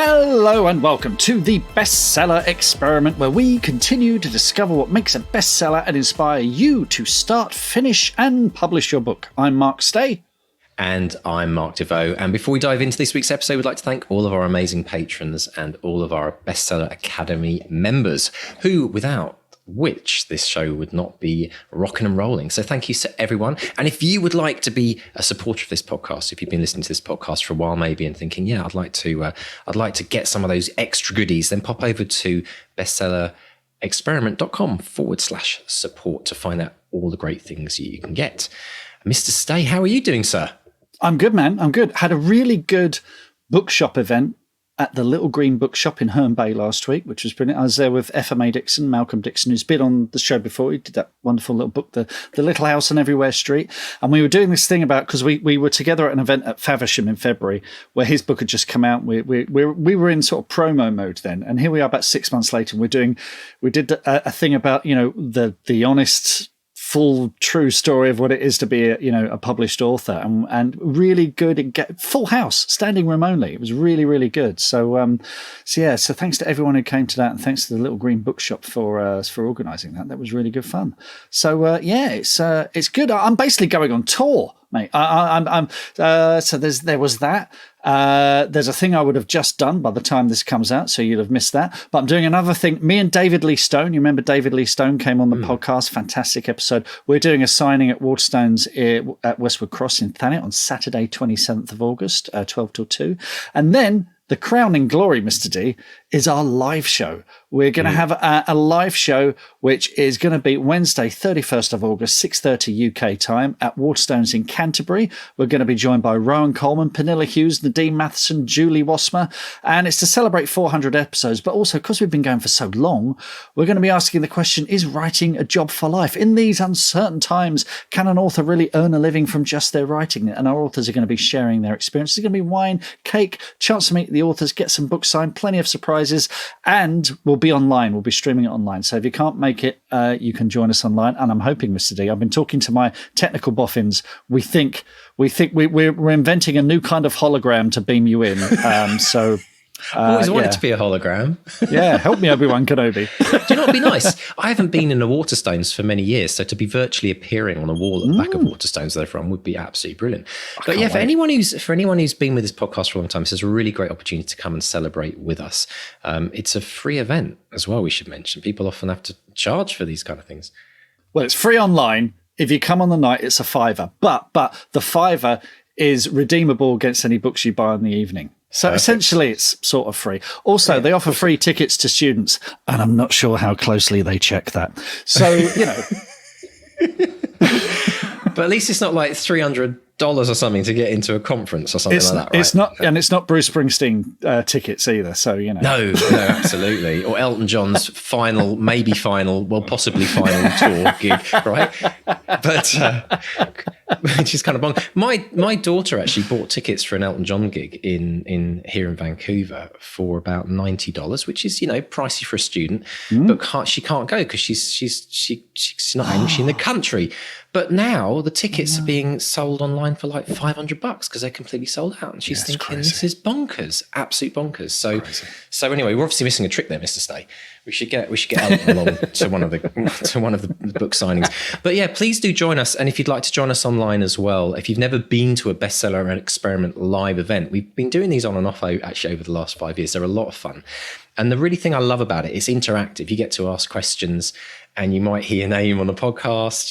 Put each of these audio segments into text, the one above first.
Hello and welcome to the Bestseller Experiment, where we continue to discover what makes a bestseller and inspire you to start, finish and publish your book. I'm Mark Stay. And I'm Mark DeVoe. And before we dive into this week's episode, we'd like to thank all of our amazing patrons and all of our Bestseller Academy members, who, without which this show would not be rocking and rolling. So thank you to everyone. And if you would like to be a supporter of this podcast, if you've been listening to this podcast for a while maybe and thinking, yeah, I'd like to get some of those extra goodies, then pop over to bestsellerexperiment.com/support to find out all the great things you can get. Mr. Stay, how are you doing, sir? I'm good, man. I'm good. Had a really good bookshop event at the Little Green Bookshop in Herne Bay last week, which was brilliant. I was there with FMA Dixon, Malcolm Dixon, who's been on the show before. He did that wonderful little book, The Little House on Everywhere Street. And we were doing this thing about, because we were together at an event at Faversham in February, where his book had just come out. We were in sort of promo mode then. And here we are about 6 months later, and we did a thing about, you know, the honest, full true story of what it is to be a published author, and really good. Full house, standing room only. It was really, really good. So thanks to everyone who came to that, and thanks to the Little Green Bookshop for organising that. That was really good fun. So it's good. I'm basically going on tour, mate. So there was that. There's a thing I would have just done by the time this comes out, so you'd have missed that. But I'm doing another thing. Me and David Lee Stone, you remember David Lee Stone came on the podcast, fantastic episode. We're doing a signing at Waterstones at Westwood Cross in Thanet on Saturday, 27th of August, 12 till 2. And then the crowning glory, Mr. D, is our live show. We're going to have a live show, which is going to be Wednesday, 31st of August, 6:30 UK time at Waterstones in Canterbury. We're going to be joined by Rowan Coleman, Pernille Hughes, Nadine, Matheson, Julie Wassmer. And it's to celebrate 400 episodes. But also, because we've been going for so long, we're going to be asking the question, is writing a job for life? In these uncertain times, can an author really earn a living from just their writing? And our authors are going to be sharing their experiences. There's going to be wine, cake, chance to meet the authors, get some books signed, plenty of surprises, and we'll be online. We'll be streaming it online. So if you can't make it, you can join us online. And I'm hoping, Mr. D, I've been talking to my technical boffins. We think we're inventing a new kind of hologram to beam you in. I've always wanted to be a hologram. Yeah, help me, Obi-Wan Kenobi. Do you know what would be nice? I haven't been in a Waterstones for many years, so to be virtually appearing on a wall at the back of Waterstones they're from would be absolutely brilliant. But yeah, for anyone who's been with this podcast for a long time, this is a really great opportunity to come and celebrate with us. It's a free event as well, we should mention. People often have to charge for these kind of things. Well, it's free online. If you come on the night, it's a £5. But the £5 is redeemable against any books you buy in the evening. So essentially, it's sort of free. Also, they offer free tickets to students, and I'm not sure how closely they check that. So, you know. But at least it's not like $300 or something to get into a conference or something like that, right? It's not, and it's not Bruce Springsteen tickets either. So, you know. No, absolutely. Or Elton John's possibly final tour gig, right? But which is kind of bonkers. My daughter actually bought tickets for an Elton John gig in here in Vancouver for about $90, which is, you know, pricey for a student, but she can't go because she's not actually in the country. But now the tickets are being sold online for like $500 because they're completely sold out, and she's thinking this is bonkers, absolute bonkers. So anyway, we're obviously missing a trick there, Mr. Stay. We should get Elton along to one of the book signings. But yeah, please do join us, and if you'd like to join us online as well, if you've never been to a Bestseller Experiment live event, we've been doing these on and off actually over the last 5 years. They're a lot of fun, and the really thing I love about it is interactive. You get to ask questions, and you might hear your name on the podcast.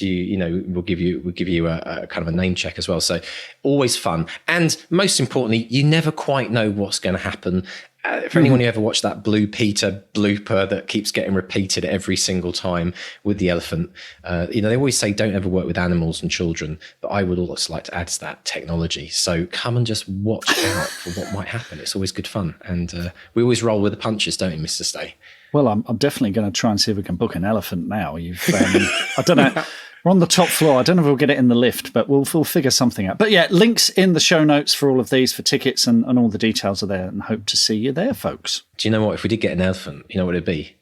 We'll give you a kind of a name check as well. So always fun. And most importantly, you never quite know what's going to happen. For anyone who ever watched that Blue Peter blooper that keeps getting repeated every single time with the elephant, they always say don't ever work with animals and children, but I would also like to add to that technology. So come and just watch out for what might happen. It's always good fun. And we always roll with the punches, don't we, Mr. Stay? Well, I'm definitely going to try and see if we can book an elephant now. I don't know. We're on the top floor. I don't know if we'll get it in the lift, but we'll figure something out. But yeah, links in the show notes for all of these, for tickets, and all the details are there, and hope to see you there, folks. Do you know what? If we did get an elephant, you know what it'd be?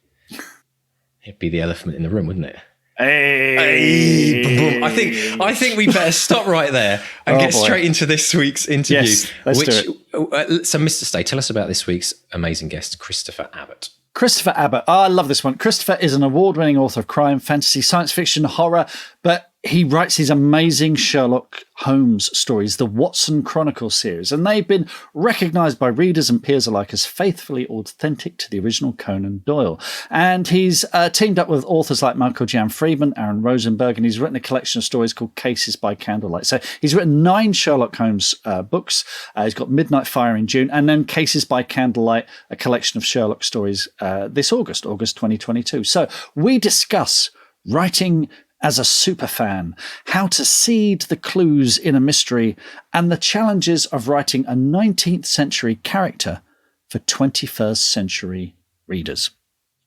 It'd be the elephant in the room, wouldn't it? Hey. Boom, boom. I think we better stop right there and get straight into this week's interview. Yes, let's do it. So, Mr. Stay, tell us about this week's amazing guest, Christopher Abbott. Christopher Abbott. Oh, I love this one. Christopher is an award-winning author of crime, fantasy, science fiction, horror, but he writes these amazing Sherlock Holmes stories, the Watson Chronicles series, and they've been recognised by readers and peers alike as faithfully authentic to the original Conan Doyle. And he's teamed up with authors like Michael Jan Friedman, Aaron Rosenberg, and he's written a collection of stories called Cases by Candlelight. So he's written 9 Sherlock Holmes books. He's got Midnight Fire in June, and then Cases by Candlelight, a collection of Sherlock stories this August 2022. So we discuss writing as a superfan, how to seed the clues in a mystery, and the challenges of writing a 19th century character for 21st century readers.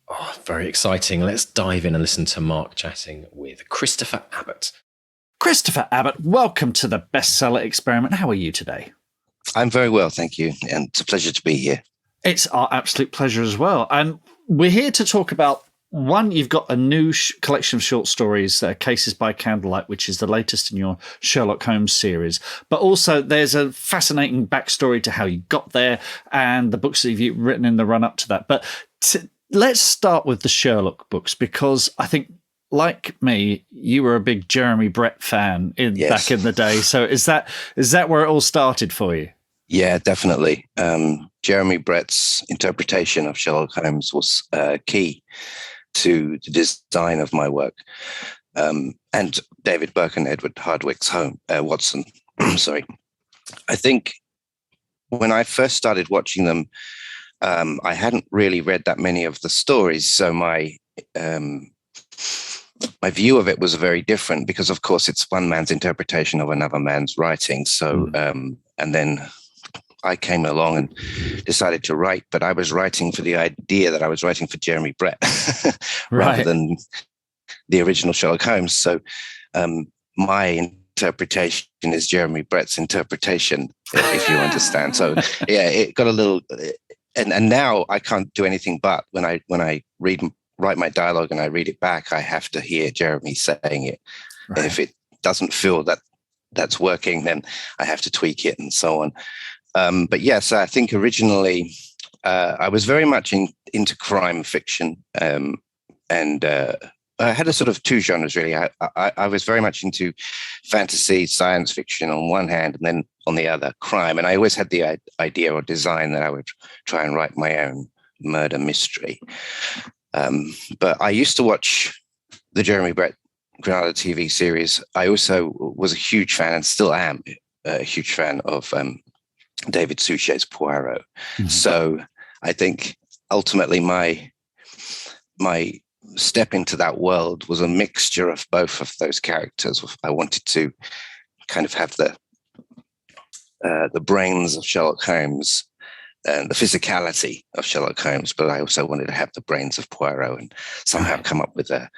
Oh, very exciting. Let's dive in and listen to Mark chatting with Christopher Abbott. Christopher Abbott, welcome to the Bestseller Experiment. How are you today? I'm very well, thank you. And it's a pleasure to be here. It's our absolute pleasure as well. And we're here to talk about one, you've got a new collection of short stories, Cases by Candlelight, which is the latest in your Sherlock Holmes series. But also there's a fascinating backstory to how you got there and the books that you've written in the run-up to that. But let's start with the Sherlock books, because I think, like me, you were a big Jeremy Brett fan back in the day. So is that where it all started for you? Yeah, definitely. Jeremy Brett's interpretation of Sherlock Holmes was key to the design of my work. And David Burke and Edward Hardwicke's Watson. Sorry. I think when I first started watching them, I hadn't really read that many of the stories. So my view of it was very different because, of course, it's one man's interpretation of another man's writing. So, and then I came along and decided to write, but I was writing for the idea that I was writing for Jeremy Brett rather than the original Sherlock Holmes. So my interpretation is Jeremy Brett's interpretation, if you understand. So yeah, it got a little, and now I can't do anything but when I write my dialogue and I read it back, I have to hear Jeremy saying it. Right. And if it doesn't feel that that's working, then I have to tweak it and so on. But yes, I think originally I was very much into crime fiction, and I had a sort of two genres really. I was very much into fantasy, science fiction on one hand, and then on the other, crime. And I always had the idea or design that I would try and write my own murder mystery. But I used to watch the Jeremy Brett Granada TV series. I also was a huge fan, and still am a huge fan of David Suchet's Poirot. Mm-hmm. So I think ultimately my step into that world was a mixture of both of those characters. I wanted to kind of have the brains of Sherlock Holmes and the physicality of Sherlock Holmes, but I also wanted to have the brains of Poirot and somehow come up with a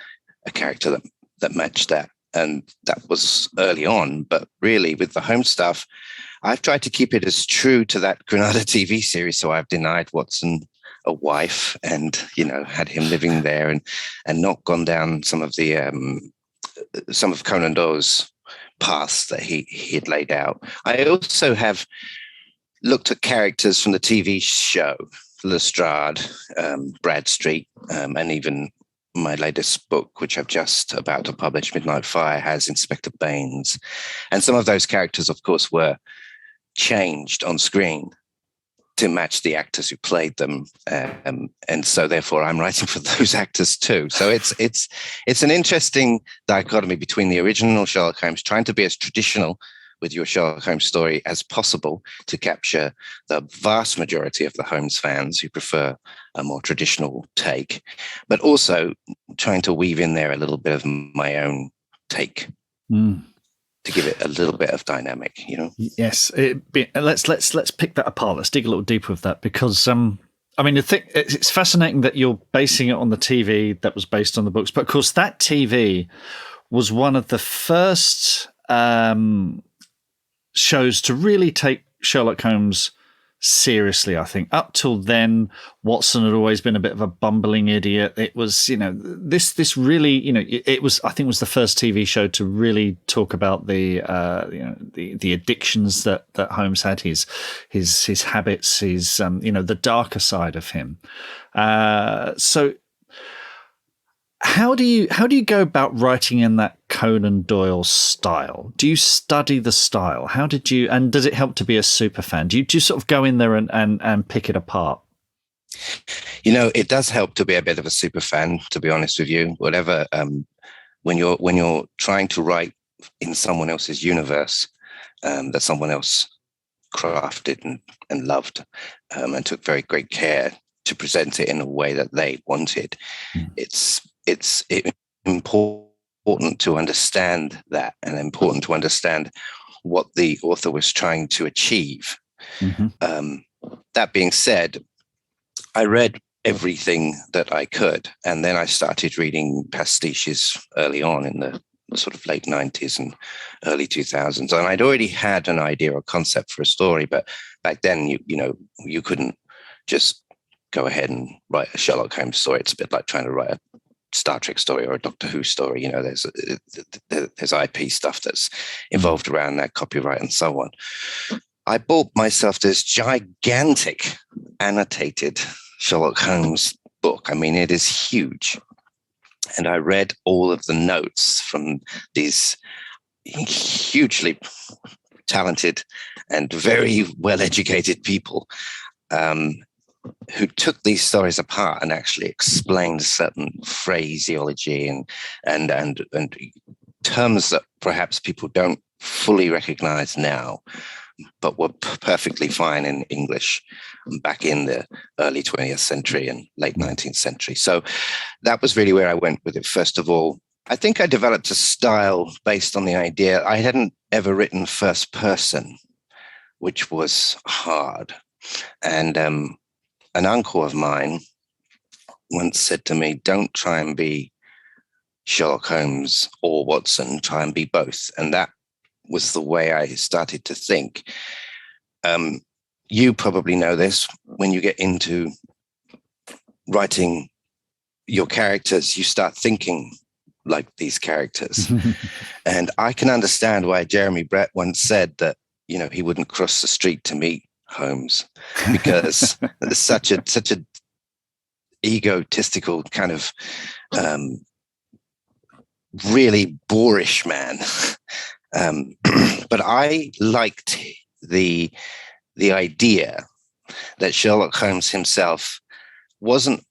character that matched that. And that was early on, but really with the Holmes stuff, I've tried to keep it as true to that Granada TV series. So I've denied Watson a wife and, had him living there and not gone down some of some of Conan Doyle's paths that he had laid out. I also have looked at characters from the TV show, Lestrade, Bradstreet, and even my latest book, which I'm just about to publish, Midnight Fire, has Inspector Baines. And some of those characters, of course, were changed on screen to match the actors who played them. And so therefore I'm writing for those actors too. So it's an interesting dichotomy between the original Sherlock Holmes, trying to be as traditional with your Sherlock Holmes story as possible to capture the vast majority of the Holmes fans who prefer a more traditional take, but also trying to weave in there a little bit of my own take. To give it a little bit of dynamic, Yes, let's pick that apart. Let's dig a little deeper with that because it's fascinating that you're basing it on the TV that was based on the books, but of course that TV was one of the first shows to really take Sherlock Holmes seriously, I think. Up till then, Watson had always been a bit of a bumbling idiot. It was, this really, it was, I think, was the first TV show to really talk about the addictions that Holmes had, his habits, his, the darker side of him. So how do you go about writing in that Conan Doyle style? Do you study the style? How did you, and does it help to be a super fan? Do you sort of go in there and pick it apart? It does help to be a bit of a super fan, to be honest with you. Whatever, when you're trying to write in someone else's universe that someone else crafted and loved and took very great care to present it in a way that they wanted, it's important to understand that, and important to understand what the author was trying to achieve. Mm-hmm. That being said, I read everything that I could, and then I started reading pastiches early on in the sort of late 90s and early 2000s, and I'd already had an idea or concept for a story, but back then you couldn't just go ahead and write a Sherlock Holmes story. It's a bit like trying to write a Star Trek story or a Doctor Who story. There's IP stuff that's involved around that, copyright and so on. I bought myself this gigantic annotated Sherlock Holmes book. I mean, it is huge. And I read all of the notes from these hugely talented and very well-educated people who took these stories apart and actually explained certain phraseology and terms that perhaps people don't fully recognize now, but were perfectly fine in English back in the early 20th century and late 19th century. So that was really where I went with it. First of all, I think I developed a style based on the idea. I hadn't ever written first person, which was hard. And an uncle of mine once said to me, don't try and be Sherlock Holmes or Watson, try and be both. And that was the way I started to think. You probably know this. When you get into writing your characters, you start thinking like these characters. And I can understand why Jeremy Brett once said that, he wouldn't cross the street to meet Holmes, because there's such a egotistical kind of really boorish man. But I liked the idea that Sherlock Holmes himself wasn't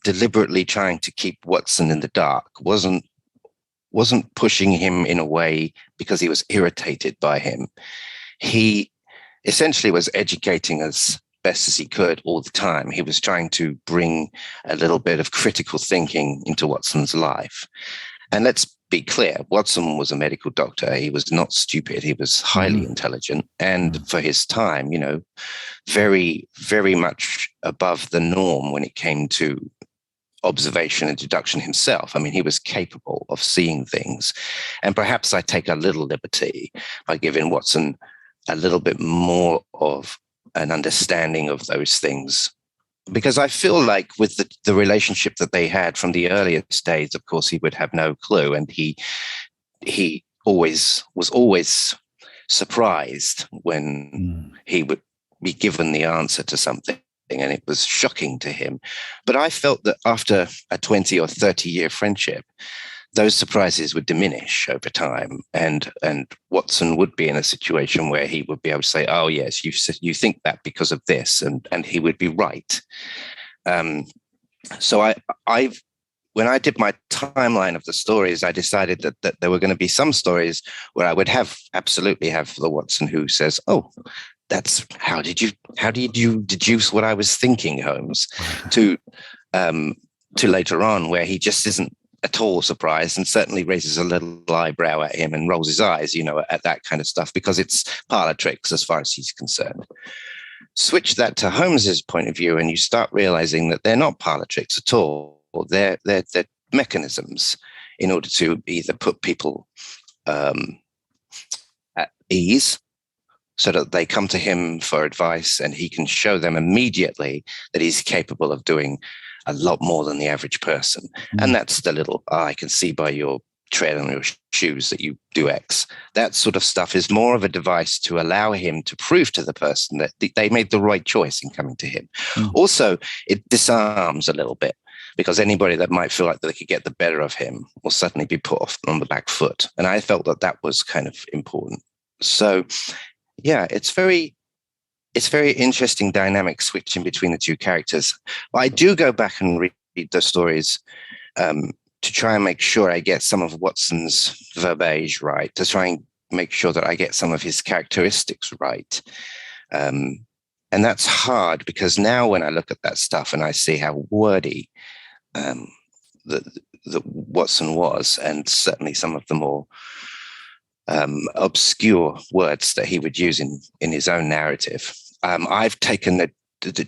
deliberately trying to keep Watson in the dark, wasn't pushing him in a way because he was irritated by him. He essentially was educating as best as he could all the time. He was trying to bring a little bit of critical thinking into Watson's life. And let's be clear, Watson was a medical doctor. He was not stupid. He was highly intelligent. And for his time, very, very much above the norm when it came to observation and deduction himself. I mean, he was capable of seeing things. And perhaps I take a little liberty by giving Watson a little bit more of an understanding of those things, because I feel like with the relationship that they had from the earliest days, of course, he would have no clue. And he was always surprised when he would be given the answer to something, and it was shocking to him. But I felt that after a 20 or 30 year friendship, those surprises would diminish over time, and Watson would be in a situation where he would be able to say, "Oh yes, you think that because of this," and he would be right. So when I did my timeline of the stories, I decided that there were going to be some stories where I would absolutely have the Watson who says, "Oh, that's how did you deduce what I was thinking, Holmes?" to later on where he just isn't at all surprised and certainly raises a little eyebrow at him and rolls his eyes, at that kind of stuff, because it's parlor tricks as far as he's concerned. Switch that to Holmes's point of view, and you start realizing that they're not parlor tricks at all. They're mechanisms in order to either put people at ease so that they come to him for advice and he can show them immediately that he's capable of doing a lot more than the average person. And that's the little, I can see by your tread on your shoes that you do X. That sort of stuff is more of a device to allow him to prove to the person that they made the right choice in coming to him. Also, it disarms a little bit, because anybody that might feel like they could get the better of him will suddenly be put off on the back foot. And I felt that that was kind of important. So, yeah, it's very interesting dynamic switching between the two characters. I do go back and read the stories to try and make sure I get some of Watson's verbiage right, to try and make sure that I get some of his characteristics right. And that's hard, because now when I look at that stuff and I see how wordy that Watson was, and certainly some of the more obscure words that he would use in his own narrative, I've taken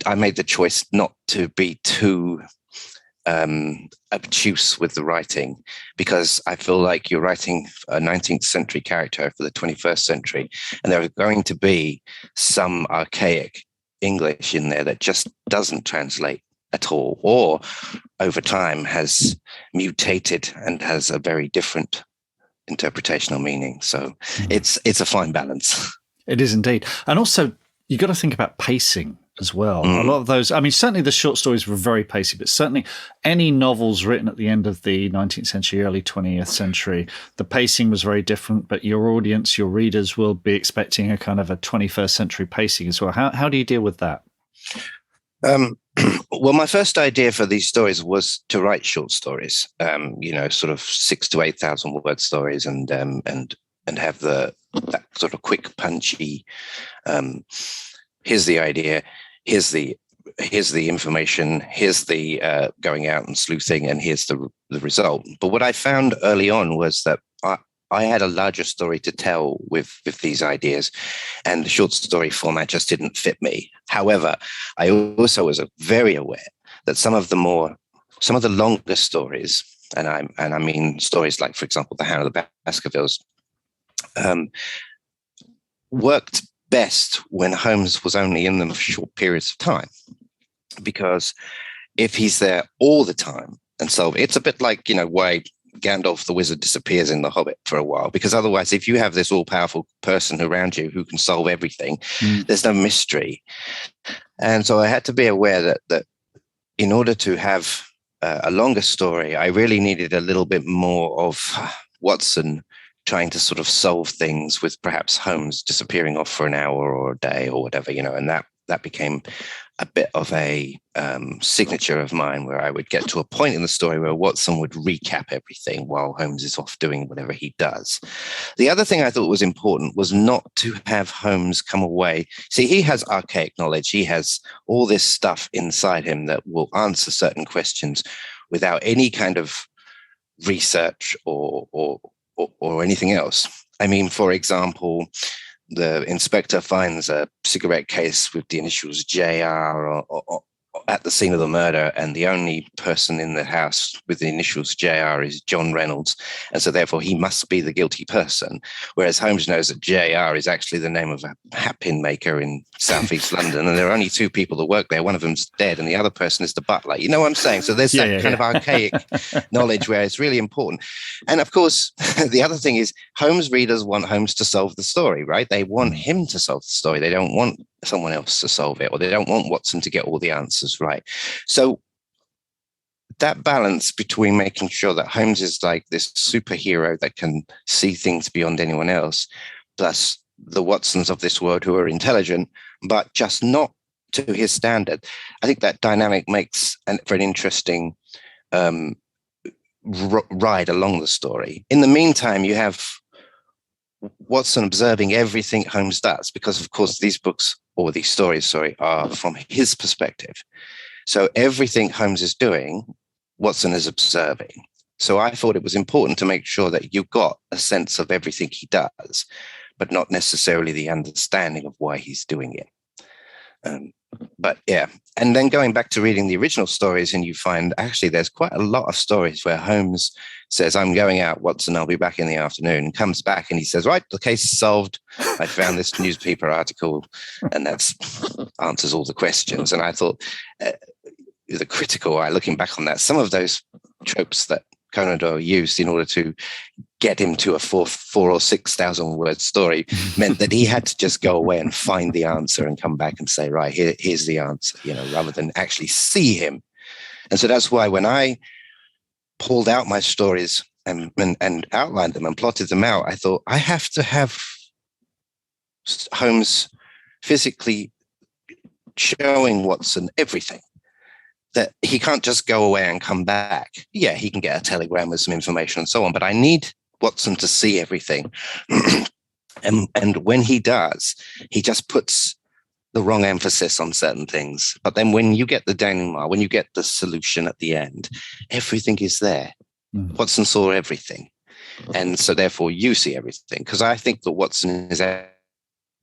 I made the choice not to be too obtuse with the writing, because I feel like you're writing a 19th century character for the 21st century, and there are going to be some archaic English in there that just doesn't translate at all, or over time has mutated and has a very different interpretational meaning. So it's a fine balance. It is indeed. And also, you got to think about pacing as well. A lot of those, I mean, certainly the short stories were very pacey, but certainly any novels written at the end of the 19th century, early 20th century, the pacing was very different, but your audience, your readers will be expecting a kind of a 21st century pacing as well. How do you deal with that? Well, my first idea for these stories was to write short stories, sort of 6,000 to 8,000 word stories, and have that sort of quick, punchy. Here's the idea. Here's the information. Here's the going out and sleuthing, and here's the result. But what I found early on was that I had a larger story to tell with these ideas, and the short story format just didn't fit me. However, I also was very aware that some of the longer stories, and I mean stories like, for example, The Hound of the Baskervilles, worked best when Holmes was only in them for short periods of time, because if he's there all the time and solve, it's a bit like why Gandalf the wizard disappears in The Hobbit for a while, because otherwise, if you have this all-powerful person around you who can solve everything, there's no mystery. And so I had to be aware that in order to have a longer story, I really needed a little bit more of Watson trying to sort of solve things, with perhaps Holmes disappearing off for an hour or a day or whatever, and that became a bit of a signature of mine, where I would get to a point in the story where Watson would recap everything while Holmes is off doing whatever he does. The other thing I thought was important was not to have Holmes come away. See, he has archaic knowledge. He has all this stuff inside him that will answer certain questions without any kind of research or anything else. I mean, for example, the inspector finds a cigarette case with the initials JR or at the scene of the murder, and the only person in the house with the initials JR is John Reynolds, and so therefore he must be the guilty person. Whereas Holmes knows that JR is actually the name of a hat pin maker in southeast London, and there are only two people that work there. One of them's dead, and the other person is the butler. You know what I'm saying? So there's that kind of archaic knowledge where it's really important. And of course, the other thing is Holmes readers want Holmes to solve the story, right? They want him to solve the story. They don't want someone else to solve it, or they don't want Watson to get all the answers right. So that balance between making sure that Holmes is like this superhero that can see things beyond anyone else, plus the Watsons of this world who are intelligent, but just not to his standard. I think that dynamic makes for an interesting ride along the story. In the meantime, you have Watson observing everything Holmes does, because of course these stories are from his perspective. So everything Holmes is doing, Watson is observing. So I thought it was important to make sure that you got a sense of everything he does, but not necessarily the understanding of why he's doing it. But yeah, and then going back to reading the original stories, and you find actually there's quite a lot of stories where Holmes says, "I'm going out, Watson, I'll be back in the afternoon," comes back and he says, "Right, the case is solved. I found this newspaper article," and that answers all the questions. And I thought, with a critical eye, looking back on that, some of those tropes that Conan Doyle used in order to get him to a 4,000 or 6,000 word story meant that he had to just go away and find the answer and come back and say, right, here's the answer, rather than actually see him. And so that's why when I pulled out my stories and outlined them and plotted them out, I thought I have to have Holmes physically showing Watson everything. That he can't just go away and come back. Yeah, he can get a telegram with some information and so on, but I need Watson to see everything. and when he does, he just puts the wrong emphasis on certain things. But then when you get the denouement, when you get the solution at the end, everything is there. Watson saw everything. And so therefore you see everything. Because I think that Watson is our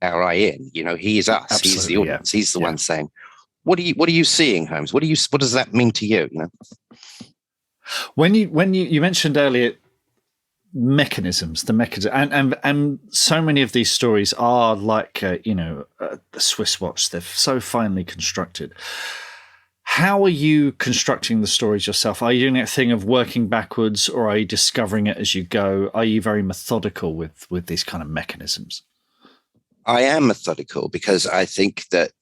eye in. He is us. Absolutely, he's the audience. He's the one saying, What are you seeing, Holmes? What does that mean to you? When you mentioned earlier mechanisms, and so many of these stories are like the Swiss watch. They're so finely constructed. How are you constructing the stories yourself? Are you doing that thing of working backwards, or are you discovering it as you go? Are you very methodical with these kind of mechanisms? I am methodical because I think that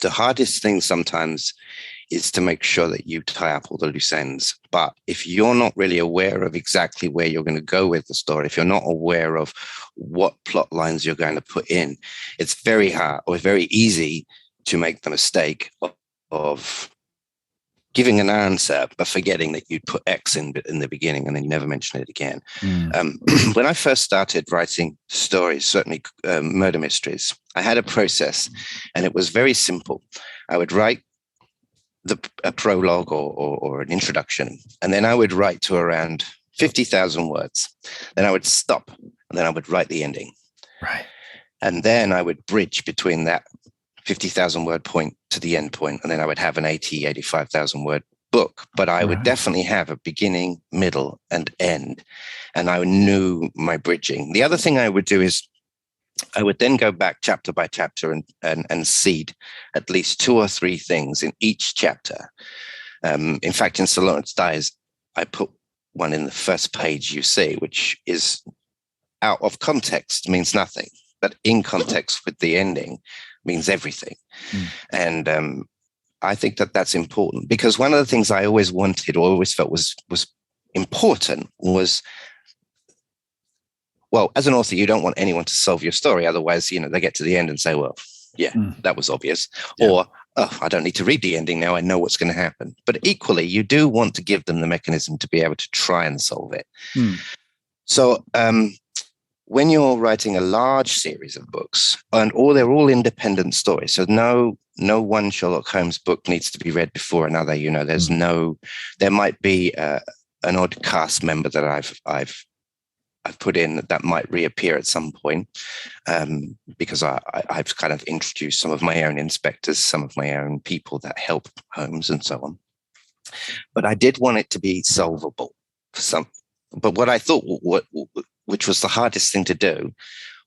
the hardest thing sometimes is to make sure that you tie up all the loose ends. But if you're not really aware of exactly where you're going to go with the story, if you're not aware of what plot lines you're going to put in, it's very hard or very easy to make the mistake of giving an answer, but forgetting that you'd put X in the beginning and then you never mention it again. When I first started writing stories, certainly murder mysteries, I had a process and it was very simple. I would write a prologue or an introduction, and then I would write to around 50,000 words. Then I would stop and then I would write the ending. Right. And then I would bridge between that 50,000 word point to the end point, and then I would have an 85,000 word book, but I would definitely have a beginning, middle, and end, and I knew my bridging. The other thing I would do is I would then go back chapter by chapter and seed at least 2 or 3 things in each chapter. In fact, in Sir Lawrence Dies, I put one in the first page you see, which is out of context, means nothing, but in context with the ending means everything. And I think that that's important, because one of the things I always wanted or always felt was important was, well, as an author, you don't want anyone to solve your story. Otherwise, they get to the end and say, well, yeah, that was obvious. Yeah. Or, oh, I don't need to read the ending now. I know what's going to happen. But equally, you do want to give them the mechanism to be able to try and solve it. So when you're writing a large series of books, they're all independent stories, so no one Sherlock Holmes book needs to be read before another. There might be an odd cast member that I've put in that might reappear at some point, because I've kind of introduced some of my own inspectors, some of my own people that help Holmes and so on. But I did want it to be solvable for some. But what I thought, which was the hardest thing to do,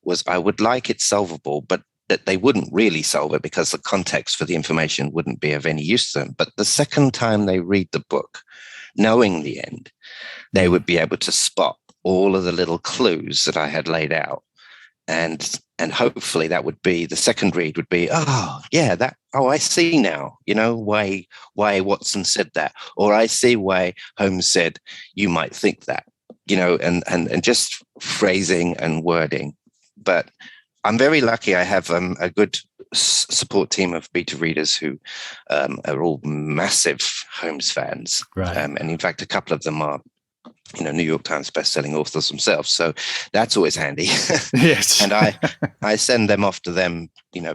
was I would like it solvable, but that they wouldn't really solve it because the context for the information wouldn't be of any use to them. But the second time they read the book, knowing the end, they would be able to spot all of the little clues that I had laid out. And hopefully that would be, the second read would be, I see now, why Watson said that, or I see why Holmes said, you might think that, and just phrasing and wording. But I'm very lucky. I have a good support team of beta readers who are all massive Holmes fans. Right. And in fact, a couple of them are, New York Times bestselling authors themselves. So that's always handy. Yes. And I send them off to them,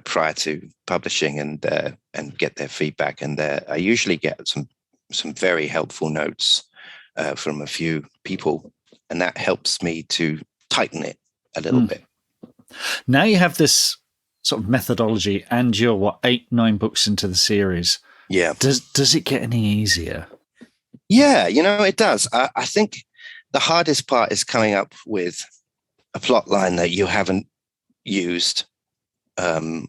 prior to publishing and get their feedback. And I usually get some very helpful notes from a few people. And that helps me to tighten it a little bit. Now you have this sort of methodology, and you're 8-9 books into the series. Yeah. Does it get any easier? Yeah, it does. I think the hardest part is coming up with a plot line that you haven't used. 2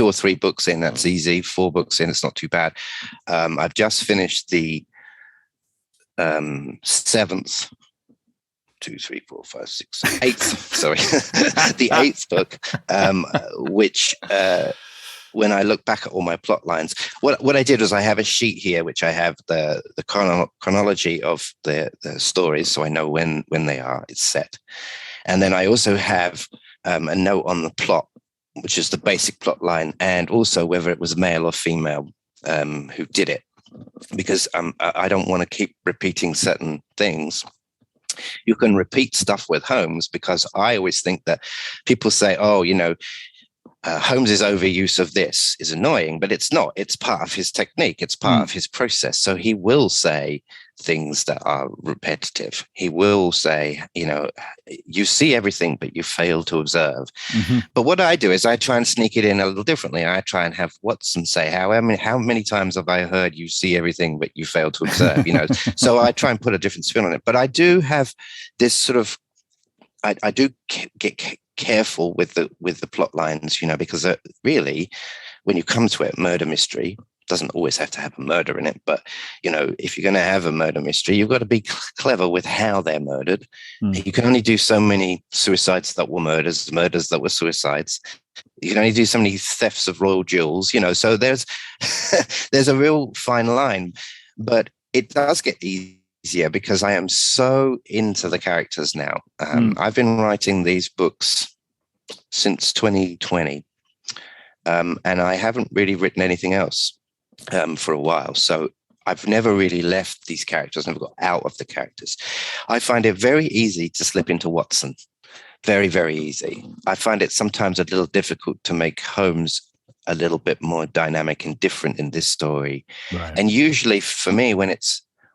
or 3 books in, that's easy. 4 books in, it's not too bad. I've just finished the 7th, 2, 3, 4, 5, 6, 8th, sorry, the 8th book, which when I look back at all my plot lines, what I did was I have a sheet here, which I have the chronology of the stories, so I know when they are, it's set. And then I also have a note on the plot, which is the basic plot line, and also whether it was male or female who did it, because I don't want to keep repeating certain things. You can repeat stuff with Holmes, because I always think that people say, Holmes's overuse of this is annoying, but it's not. It's part of his technique. It's part of his process. So he will say things that are repetitive. He will say, you see everything, but you fail to observe. Mm-hmm. But what I do is I try and sneak it in a little differently. I try and have Watson say, how many times have I heard you see everything, but you fail to observe? So I try and put a different spin on it. But I do have this sort of, I do get careful with the plot lines, because really, when you come to it, murder mystery doesn't always have to have a murder in it. But, if you're going to have a murder mystery, you've got to be clever with how they're murdered. You can only do so many suicides that were murders that were suicides. You can only do so many thefts of royal jewels, so there's a real fine line. But it does get easier because I am so into the characters now. I've been writing these books since 2020, and I haven't really written anything else for a while. So I've never really left these characters, never got out of the characters. I find it very easy to slip into Watson. Very, very easy. I find it sometimes a little difficult to make Holmes a little bit more dynamic and different in this story. Right. And usually for me, when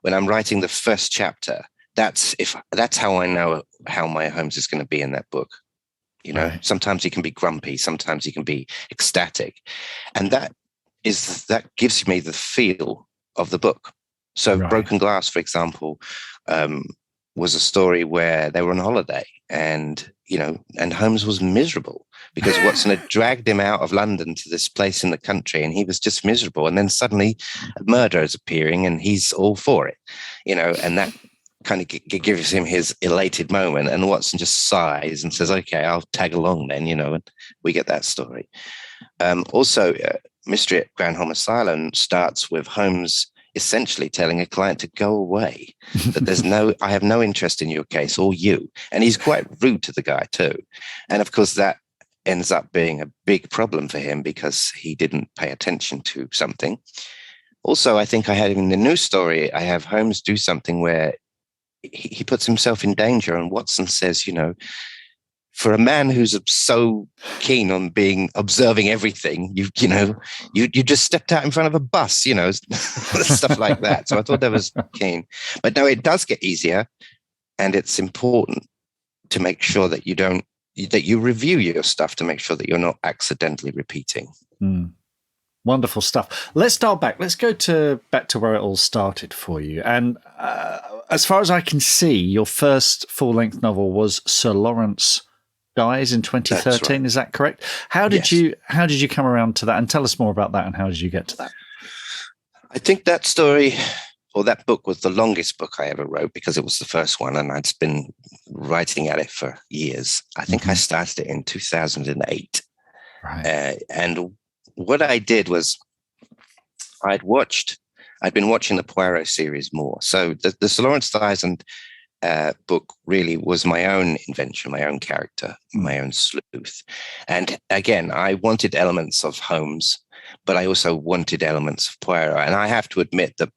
I'm writing the first chapter, that's how I know how my Holmes is going to be in that book. Right. Sometimes he can be grumpy, sometimes he can be ecstatic, and that gives me the feel of the book. So right. Broken Glass, for example, was a story where they were on holiday, and Holmes was miserable because Watson had dragged him out of London to this place in the country, and he was just miserable. And then suddenly a murder is appearing, and he's all for it, and that kind of gives him his elated moment. And Watson just sighs and says, "Okay, I'll tag along then," and we get that story. Also, Mystery at Granholm Asylum starts with Holmes essentially telling a client to go away, that I have no interest in your case or you. And he's quite rude to the guy too. And of course, that ends up being a big problem for him because he didn't pay attention to something. Also, I think I had in the new story, I have Holmes do something where he puts himself in danger, and Watson says, for a man who's so keen on observing everything, you just stepped out in front of a bus, stuff like that. So I thought that was keen. But no, it does get easier, and it's important to make sure that you review your stuff to make sure that you're not accidentally repeating. Wonderful stuff. Let's start back. Let's go back to where it all started for you. And as far as I can see, your first full-length novel was Sir Lawrence Dies in 2013. Right. Is that correct? How did you come around to that? And tell us more about that and how did you get to that? I think that story, or that book, was the longest book I ever wrote because it was the first one, and I'd been writing at it for years. I think I started it in 2008. Right. And what I did was I'd been watching the Poirot series more. So the Sir Lawrence Dies book really was my own invention, my own character, my own sleuth. And again, I wanted elements of Holmes, but I also wanted elements of Poirot. And I have to admit that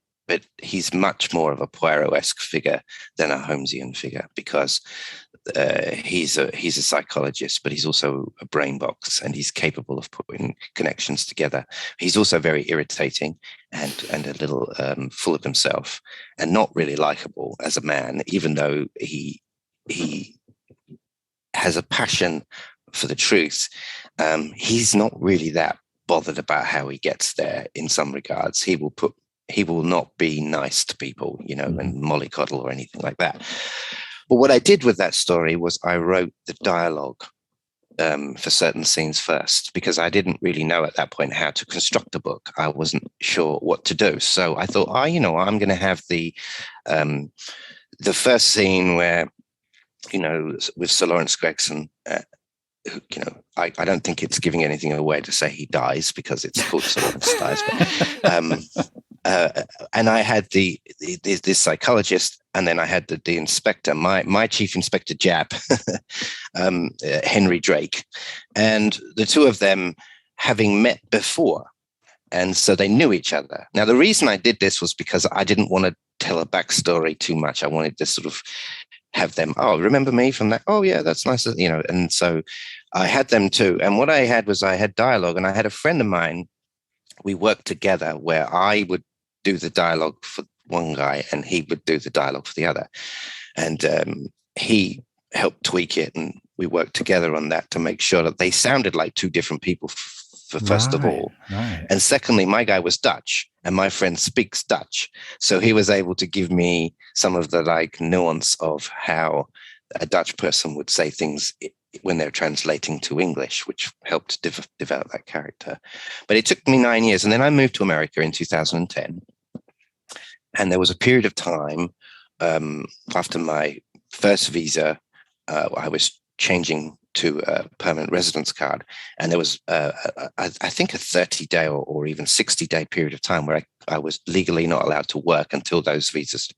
he's much more of a Poirot-esque figure than a Holmesian figure, because he's a psychologist, but he's also a brain box, and he's capable of putting connections together. He's also very irritating and a little full of himself, and not really likable as a man, even though he has a passion for the truth. he's not really that bothered about how he gets there in some regards. He will not be nice to people, and mollycoddle or anything like that. But what I did with that story was I wrote the dialogue for certain scenes first, because I didn't really know at that point how to construct a book. I wasn't sure what to do. So I thought, I'm going to have the first scene where, with Sir Lawrence Gregson, I don't think it's giving anything away to say he dies, because it's called Sir Lawrence dies. But, and I had this psychologist, and then I had the inspector, my chief inspector Jap, Henry Drake, and the two of them having met before. And so they knew each other. Now, the reason I did this was because I didn't want to tell a backstory too much. I wanted to sort of have them, remember me from that? Oh, yeah, that's nice. And so I had them too. And what I had was I had dialogue, and I had a friend of mine. We worked together where I would do the dialogue for one guy and he would do the dialogue for the other. And he helped tweak it, and we worked together on that to make sure that they sounded like two different people first of all. Right. And secondly, my guy was Dutch and my friend speaks Dutch. So he was able to give me some of the nuance of how a Dutch person would say things when they're translating to English, which helped develop that character. But it took me 9 years. And then I moved to America in 2010. And there was a period of time after my first visa, I was changing to a permanent residence card. And there was, I think, a 30-day or even 60-day period of time where I was legally not allowed to work until those visas.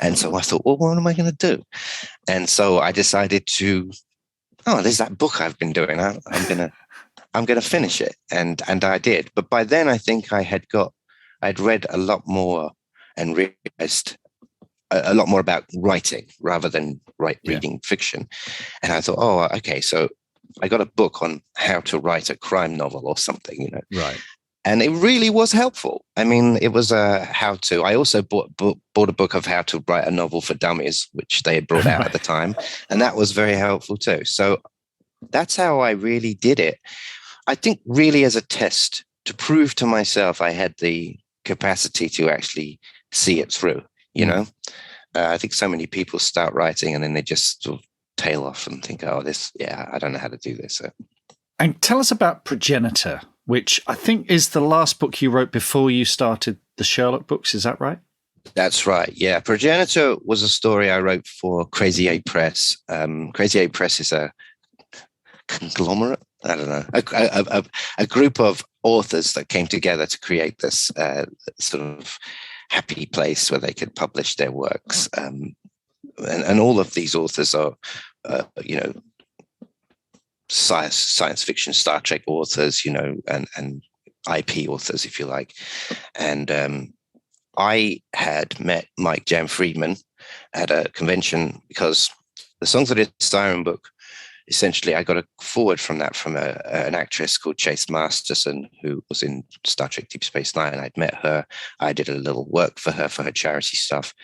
And so I thought, well, what am I going to do? And so I decided to, there's that book I've been doing. I'm going to finish it. And I did. But by then, I think I'd read a lot more and realized a lot more about writing rather than reading fiction. And I thought, okay, so I got a book on how to write a crime novel or something, Right. And it really was helpful. I mean, it was a how-to. I also bought a book of how to write a novel for dummies, which they had brought out at the time. And that was very helpful too. So that's how I really did it. I think really as a test to prove to myself I had the capacity to actually see it through. I think so many people start writing and then they just sort of tail off and think, I don't know how to do this. So. And tell us about Progenitor, which I think is the last book you wrote before you started the Sherlock books. Is that right? That's right. Yeah. Progenitor was a story I wrote for Crazy 8 Press. Crazy 8 Press is a conglomerate. I don't know, a group of authors that came together to create this sort of happy place where they could publish their works. And all of these authors are, science fiction, Star Trek authors, and IP authors, if you like. And I had met Mike Jan Friedman at a convention because the Songs of the Siren book, essentially, I got a forward from that from an actress called Chase Masterson, who was in Star Trek Deep Space Nine. I'd met her. I did a little work for her charity stuff.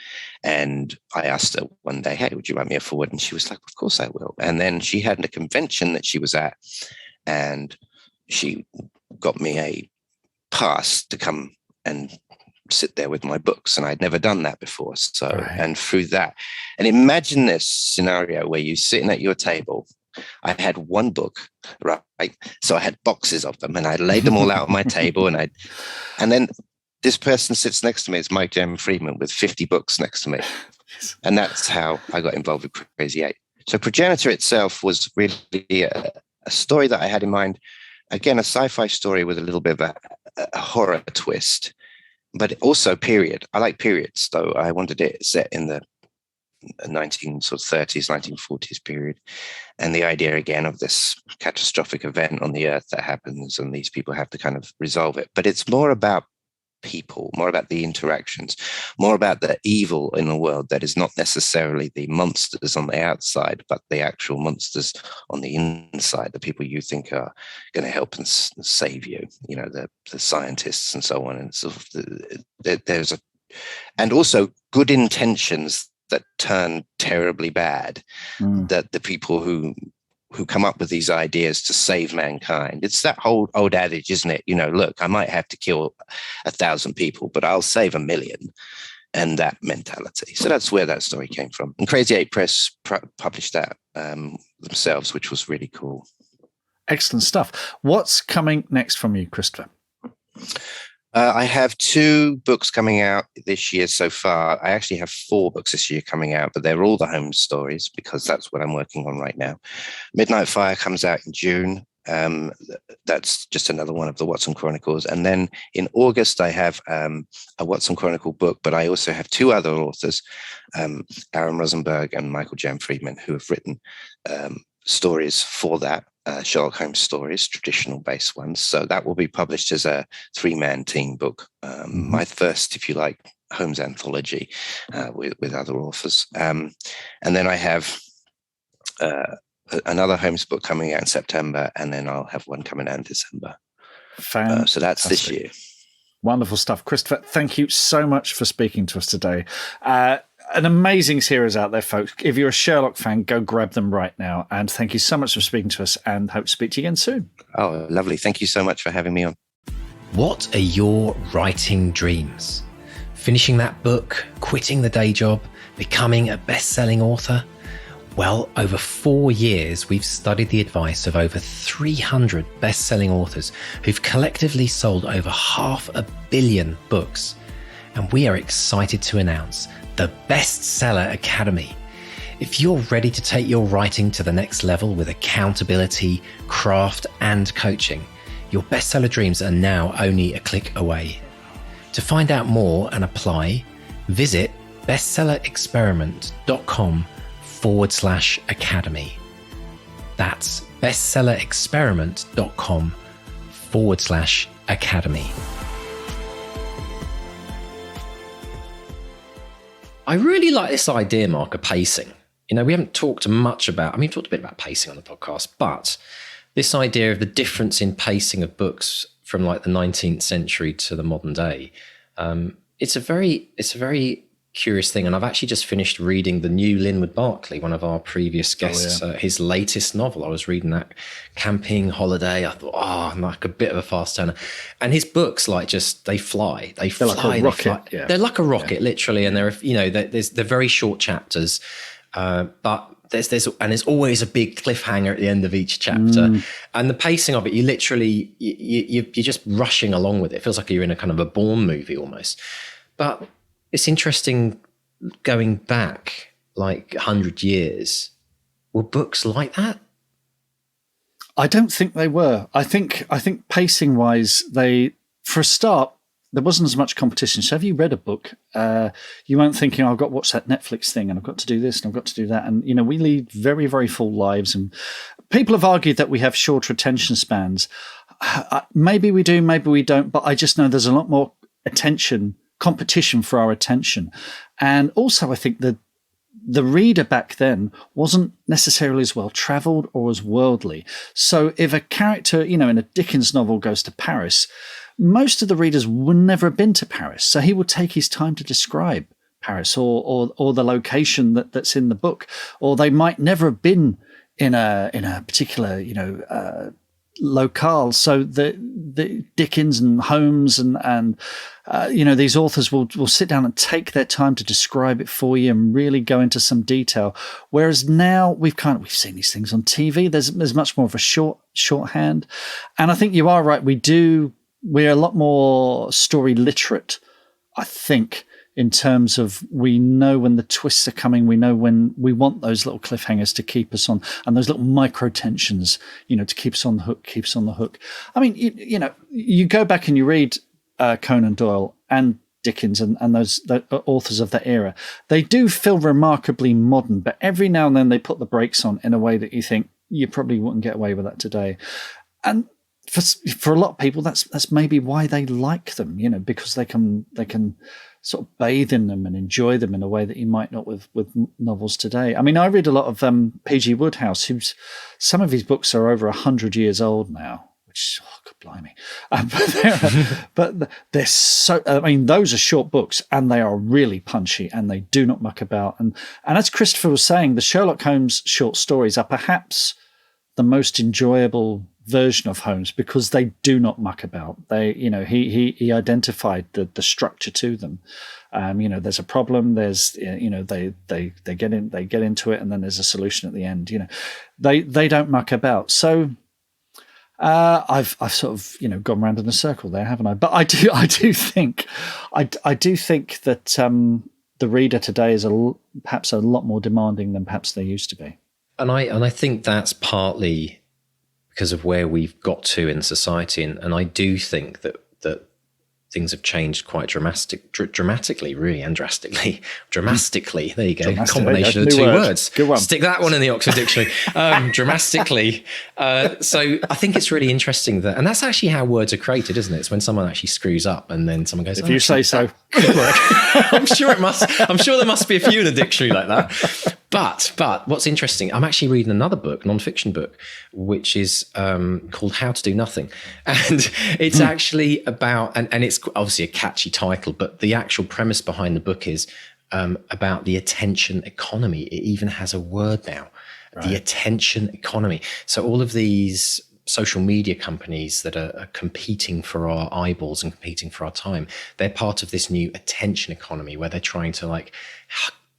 And I asked her one day, hey, would you write me a forward? And she was like, of course I will. And then she had a convention that she was at, and she got me a pass to come and sit there with my books. And I'd never done that before. So, And through that, and imagine this scenario where you're sitting at your table. I had one book, right? So I had boxes of them and I laid them all out on my table and then this person sits next to me. It's Mike Jan Friedman with 50 books next to me. And that's how I got involved with Crazy 8. So Progenitor itself was really a story that I had in mind. Again, a sci-fi story with a little bit of a horror twist, but also period. I like periods, though. I wanted it set in the 1930s, 1940s period. And the idea again of this catastrophic event on the earth that happens and these people have to kind of resolve it. But it's more about people, more about the interactions, more about the evil in the world that is not necessarily the monsters on the outside, but the actual monsters on the inside, the people you think are going to help and save you, the scientists and so on. And sort of and also good intentions that turn terribly bad, that the people who who come up with these ideas to save mankind. It's that whole old adage, isn't it? Look, I might have to kill 1,000 people, but I'll save 1,000,000. And that mentality. So that's where that story came from. And Crazy 8 Press published that themselves, which was really cool. Excellent stuff. What's coming next from you, Christopher? I have 2 books coming out this year so far. I actually have 4 books this year coming out, but they're all the Holmes stories because that's what I'm working on right now. Midnight Fire comes out in June. That's just another one of the Watson Chronicles. And then in August, I have a Watson Chronicle book, but I also have 2 other authors, Aaron Rosenberg and Michael Jan Friedman, who have written stories for that, Sherlock Holmes stories, traditional based ones. So that will be published as a 3-man team book. My first, if you like, Holmes anthology with other authors. And then I have another Holmes book coming out in September, and then I'll have one coming out in December. So that's this year. Wonderful stuff. Christopher, thank you so much for speaking to us today. An amazing series out there, folks. If you're a Sherlock fan, go grab them right now. And thank you so much for speaking to us, and hope to speak to you again soon. Oh, lovely. Thank you so much for having me on. What are your writing dreams? Finishing that book, quitting the day job, becoming a best-selling author? Well, over 4 years, we've studied the advice of over 300 best-selling authors who've collectively sold over 500 million books. And we are excited to announce the Bestseller Academy. If you're ready to take your writing to the next level with accountability, craft, and coaching, your bestseller dreams are now only a click away. To find out more and apply, visit bestsellerexperiment.com/academy. That's bestsellerexperiment.com/academy. I really like this idea, Mark, of pacing. We haven't talked much about, we've talked a bit about pacing on the podcast, but this idea of the difference in pacing of books from like the 19th century to the modern day, it's a very curious thing. And I've actually just finished reading the new Linwood Barclay, one of our previous guests, his latest novel. I was reading that Camping Holiday. I thought, I'm like a bit of a fast turner. And his books, they fly. They're like a rocket. Yeah. They're like a rocket, literally. And they're very short chapters, but there's always a big cliffhanger at the end of each chapter. And the pacing of it, you're just rushing along with it. It feels like you're in a kind of a Bourne movie almost. But it's interesting going back like 100 years. Were books like that? I don't think they were. I think pacing wise, for a start, there wasn't as much competition. So have you read a book? You weren't thinking, I've got to watch that Netflix thing and I've got to do this and I've got to do that. And, we lead very, very full lives. And people have argued that we have shorter attention spans. Maybe we do, maybe we don't. But I just know there's a lot more competition for our attention. And also I think that the reader back then wasn't necessarily as well traveled or as worldly. So if a character, in a Dickens novel goes to Paris, most of the readers would never have been to Paris. So he would take his time to describe Paris or the location that's in the book, or they might never have been in a particular, locale. So the Dickens and Holmes and these authors will sit down and take their time to describe it for you and really go into some detail. Whereas now we've seen these things on TV. There's much more of a shorthand, and I think you are right. We're a lot more story literate, I think, in terms of we know when the twists are coming, we know when we want those little cliffhangers to keep us on, and those little micro tensions, to keep us on the hook, I mean, you go back and you read Conan Doyle and Dickens and those authors of that era. They do feel remarkably modern, but every now and then they put the brakes on in a way that you think you probably wouldn't get away with that today. And for a lot of people, that's maybe why they like them, because they can sort of bathe in them and enjoy them in a way that you might not with novels today. I mean, I read a lot of P.G. Wodehouse, some of his books are over 100 years old now, which, God blimey. But they're so, those are short books and they are really punchy and they do not muck about. And as Christopher was saying, the Sherlock Holmes short stories are perhaps the most enjoyable version of Holmes because they do not muck about. He identified the structure to them. There's a problem. There's they get into it, and then there's a solution at the end. They don't muck about. So I've sort of gone round in a circle there, haven't I? But I do think that the reader today is perhaps a lot more demanding than perhaps they used to be. And I think that's partly because of where we've got to in society. And I do think that things have changed quite dramatically, really, and drastically. Dramatically, there you go. Combination of the two words. Good one. Stick that one in the Oxford Dictionary. Dramatically. So I think it's really interesting that, and that's actually how words are created, isn't it? It's when someone actually screws up and then someone goes, if you say so. I'm sure it must. I'm sure there must be a few in a dictionary like that. But what's interesting, I'm actually reading another book, non-fiction book, which is called How to Do Nothing. And it's actually about, and it's obviously a catchy title, but the actual premise behind the book is about the attention economy. It even has a word now, right. The attention economy. So all of these social media companies that are competing for our eyeballs and competing for our time, they're part of this new attention economy where they're trying to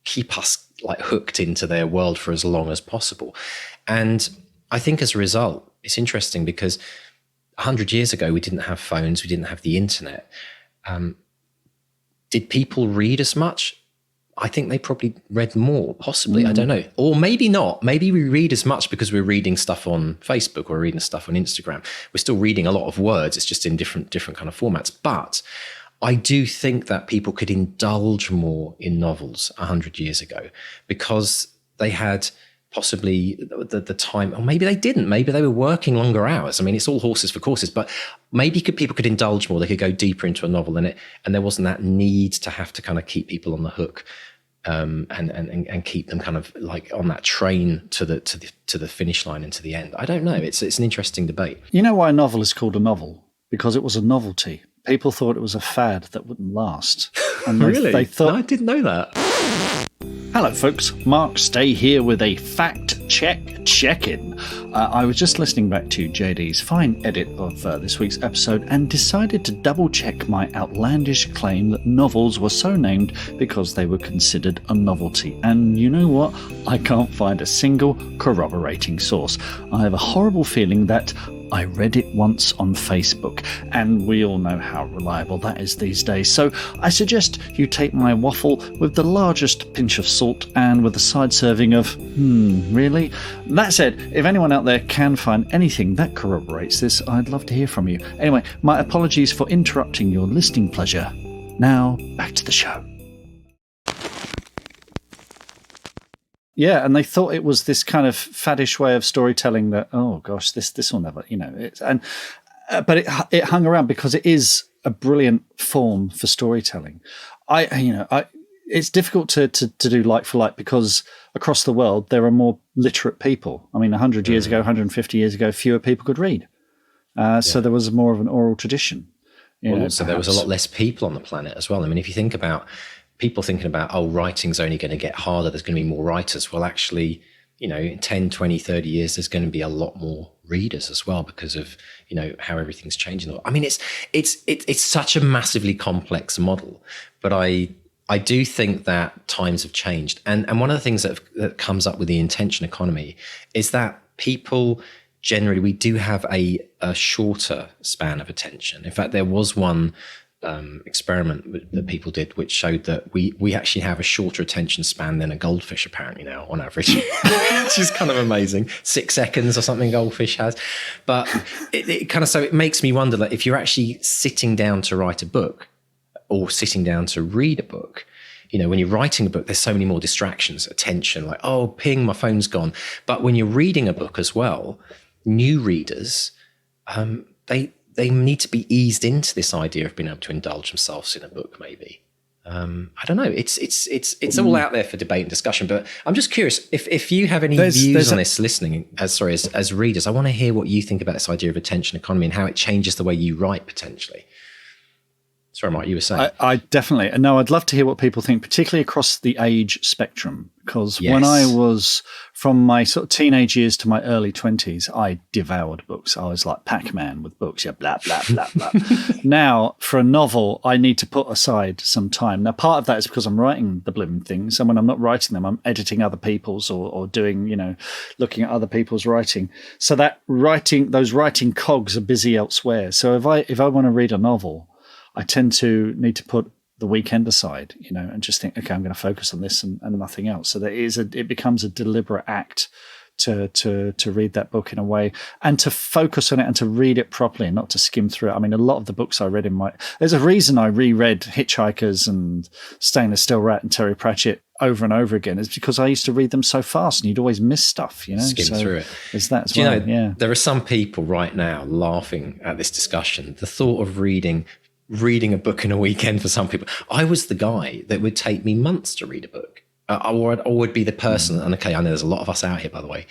keep us hooked into their world for as long as possible. And I think as a result, it's interesting because 100 years ago, we didn't have phones, we didn't have the internet. Did people read as much? I think they probably read more, possibly. I don't know. Or maybe not. Maybe we read as much because we're reading stuff on Facebook or reading stuff on Instagram. We're still reading a lot of words. It's just in different kind of formats. But I do think that people could indulge more in novels 100 years ago because they had possibly the time, or maybe they didn't. Maybe they were working longer hours. I mean, it's all horses for courses, but maybe people could indulge more. They could go deeper into a novel in it, and there wasn't that need to have to kind of keep people on the hook and keep them kind of on that train to the finish line and to the end. I don't know. It's an interesting debate. You know why a novel is called a novel? Because it was a novelty. People thought it was a fad that wouldn't last. And really? They thought, no, I didn't know that. Hello, folks. Mark Stay here with a fact check-in. I was just listening back to JD's fine edit of this week's episode and decided to double-check my outlandish claim that novels were so named because they were considered a novelty. And you know what? I can't find a single corroborating source. I have a horrible feeling that I read it once on Facebook, and we all know how reliable that is these days. So I suggest you take my waffle with the largest pinch of salt and with a side serving of, really? That said, if anyone out there can find anything that corroborates this, I'd love to hear from you. Anyway, my apologies for interrupting your listening pleasure. Now, back to the show. Yeah, and they thought it was this kind of faddish way of storytelling that, oh gosh, this will never, but it hung around because it is a brilliant form for storytelling. It's difficult to do like for like because across the world there are more literate people. I mean, 100 years ago, 150 years ago, fewer people could read, so there was more of an oral tradition. So there was a lot less people on the planet as well. I mean, if you think about people thinking about, writing's only going to get harder, there's going to be more writers. Well, actually, in 10, 20, 30 years, there's going to be a lot more readers as well because of, how everything's changing. I mean, it's such a massively complex model, but I do think that times have changed. And one of the things that comes up with the attention economy is that people generally, we do have a shorter span of attention. In fact, there was one experiment that people did which showed that we actually have a shorter attention span than a goldfish apparently now on average, which is kind of amazing. 6 seconds or something goldfish has. But it makes me wonder that if you're actually sitting down to write a book or sitting down to read a book, when you're writing a book, there's so many more distractions, attention, ping, my phone's gone. But when you're reading a book as well, new readers, they need to be eased into this idea of being able to indulge themselves in a book, maybe. I don't know. It's all out there for debate and discussion, but I'm just curious if you have any views on this listening, as readers. I want to hear what you think about this idea of attention economy and how it changes the way you write potentially. Sorry, Mike, you were saying. I definitely. And no, I'd love to hear what people think, particularly across the age spectrum. Because when I was from my sort of teenage years to my early 20s, I devoured books. I was like Pac-Man with books. Yeah, blah, blah, blah, blah. Now, for a novel, I need to put aside some time. Now, part of that is because I'm writing the blooming things. And when I'm not writing them, I'm editing other people's or doing, looking at other people's writing. So those writing cogs are busy elsewhere. So if I want to read a novel, I tend to need to put the weekend aside, and just think, okay, I'm going to focus on this and nothing else. So it becomes a deliberate act to read that book in a way and to focus on it and to read it properly and not to skim through it. I mean, a lot of the books I read there's a reason I reread Hitchhikers and Stainless Steel Rat and Terry Pratchett over and over again. It's because I used to read them so fast and you'd always miss stuff, Skim through it. There's that as well. Yeah. There are some people right now laughing at this discussion. The thought of reading a book in a weekend for some people. I was the guy that would take me months to read a book. Or would be the person, and okay, I know there's a lot of us out here, by the way,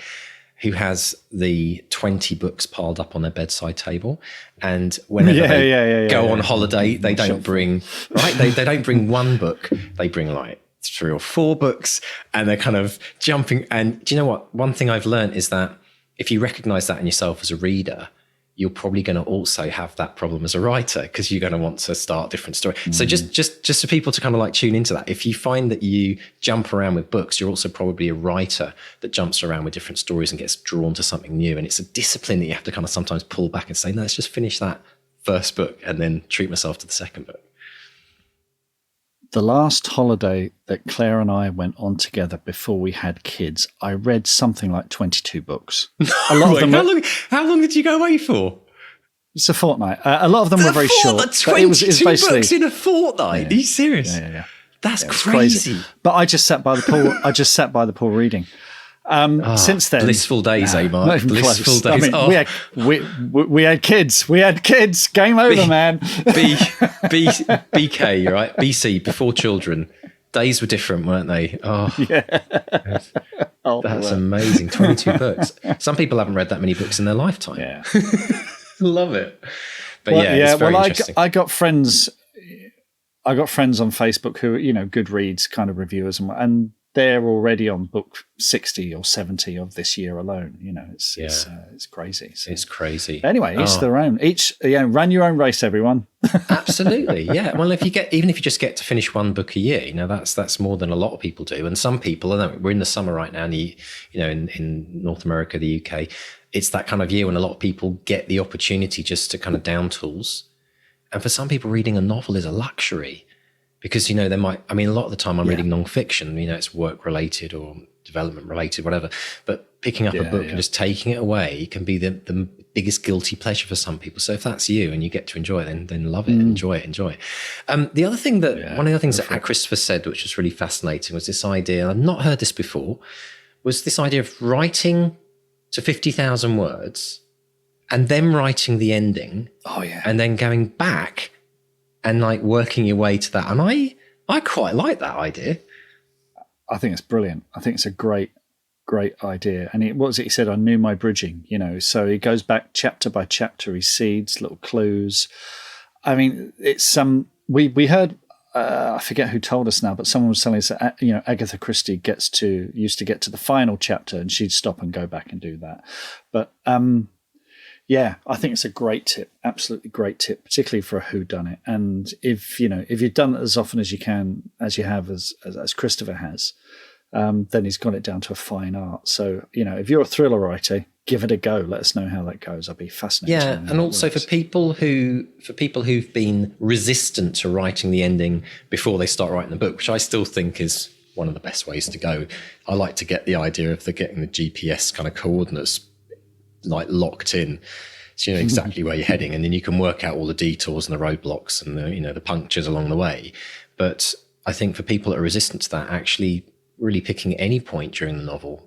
who has the 20 books piled up on their bedside table. And whenever they go on holiday, they don't bring, they don't bring one book. They bring like 3 or 4 books, and they're kind of jumping. And do you know what? One thing I've learned is that if you recognize that in yourself as a reader, you're probably going to also have that problem as a writer, because you're going to want to start different stories. So just for people to kind of like tune into that, if you find that you jump around with books, you're also probably a writer that jumps around with different stories and gets drawn to something new. And it's a discipline that you have to kind of sometimes pull back and say, no, let's just finish that first book and then treat myself to the second book. The last holiday that Claire and I went on together before we had kids, I read something like 22 books. A lot of them. How long did you go away for? It's a fortnight. A lot of them were very short. 22 books in a fortnight? Are you serious? Yeah. That's crazy. But I just sat by the pool. Reading. Since then, blissful days, Mark. Blissful days. I mean, we had kids. We had kids. Game over, man. BK, right? BC, before children. Days were different, weren't they? Oh, yeah. That's amazing. 22 books. Some people haven't read that many books in their lifetime. Yeah. Love it. But it's very interesting. I got friends on Facebook who are, Goodreads kind of reviewers, and they're already on book 60 or 70 of this year alone. It's crazy. So, it's crazy. Anyway, each their own. Run your own race, everyone. Absolutely, yeah. Well, even if you just get to finish one book a year, that's more than a lot of people do. And some people, we're in the summer right now, and in North America, the UK, it's that kind of year when a lot of people get the opportunity just to kind of down tools. And for some people, reading a novel is a luxury. Because, they might, a lot of the time I'm reading nonfiction, it's work related or development related, whatever. But picking up a book and just taking it away can be the biggest guilty pleasure for some people. So if that's you and you get to enjoy it, then love it, enjoy it. The other thing one of the other things that Christopher said, which was really fascinating, was this idea, and I've not heard this before, was this idea of writing to 50,000 words and then writing the ending. Oh, yeah. And then going back and like working your way to that. And I quite like that idea. I think it's brilliant. I think it's a great idea. And what was it he said? I knew my bridging, so he goes back chapter by chapter. He seeds little clues. I mean, it's we heard, I forget who told us now, but someone was telling us that, Agatha Christie used to get to the final chapter and she'd stop and go back and do that. But, yeah, I think it's a great tip, absolutely great tip, particularly for a whodunit. And if you've done it as often as you can, as you have, as Christopher has, then he's got it down to a fine art. So, if you're a thriller writer, give it a go. Let us know how that goes. I'd be fascinated. Yeah, and also for people who've been resistant to writing the ending before they start writing the book, which I still think is one of the best ways to go. I like to get the idea of getting the GPS kind of coordinates like locked in, so you know exactly where you're heading, and then you can work out all the detours and the roadblocks and the punctures along the way. But I think for people that are resistant to that, actually really picking any point during the novel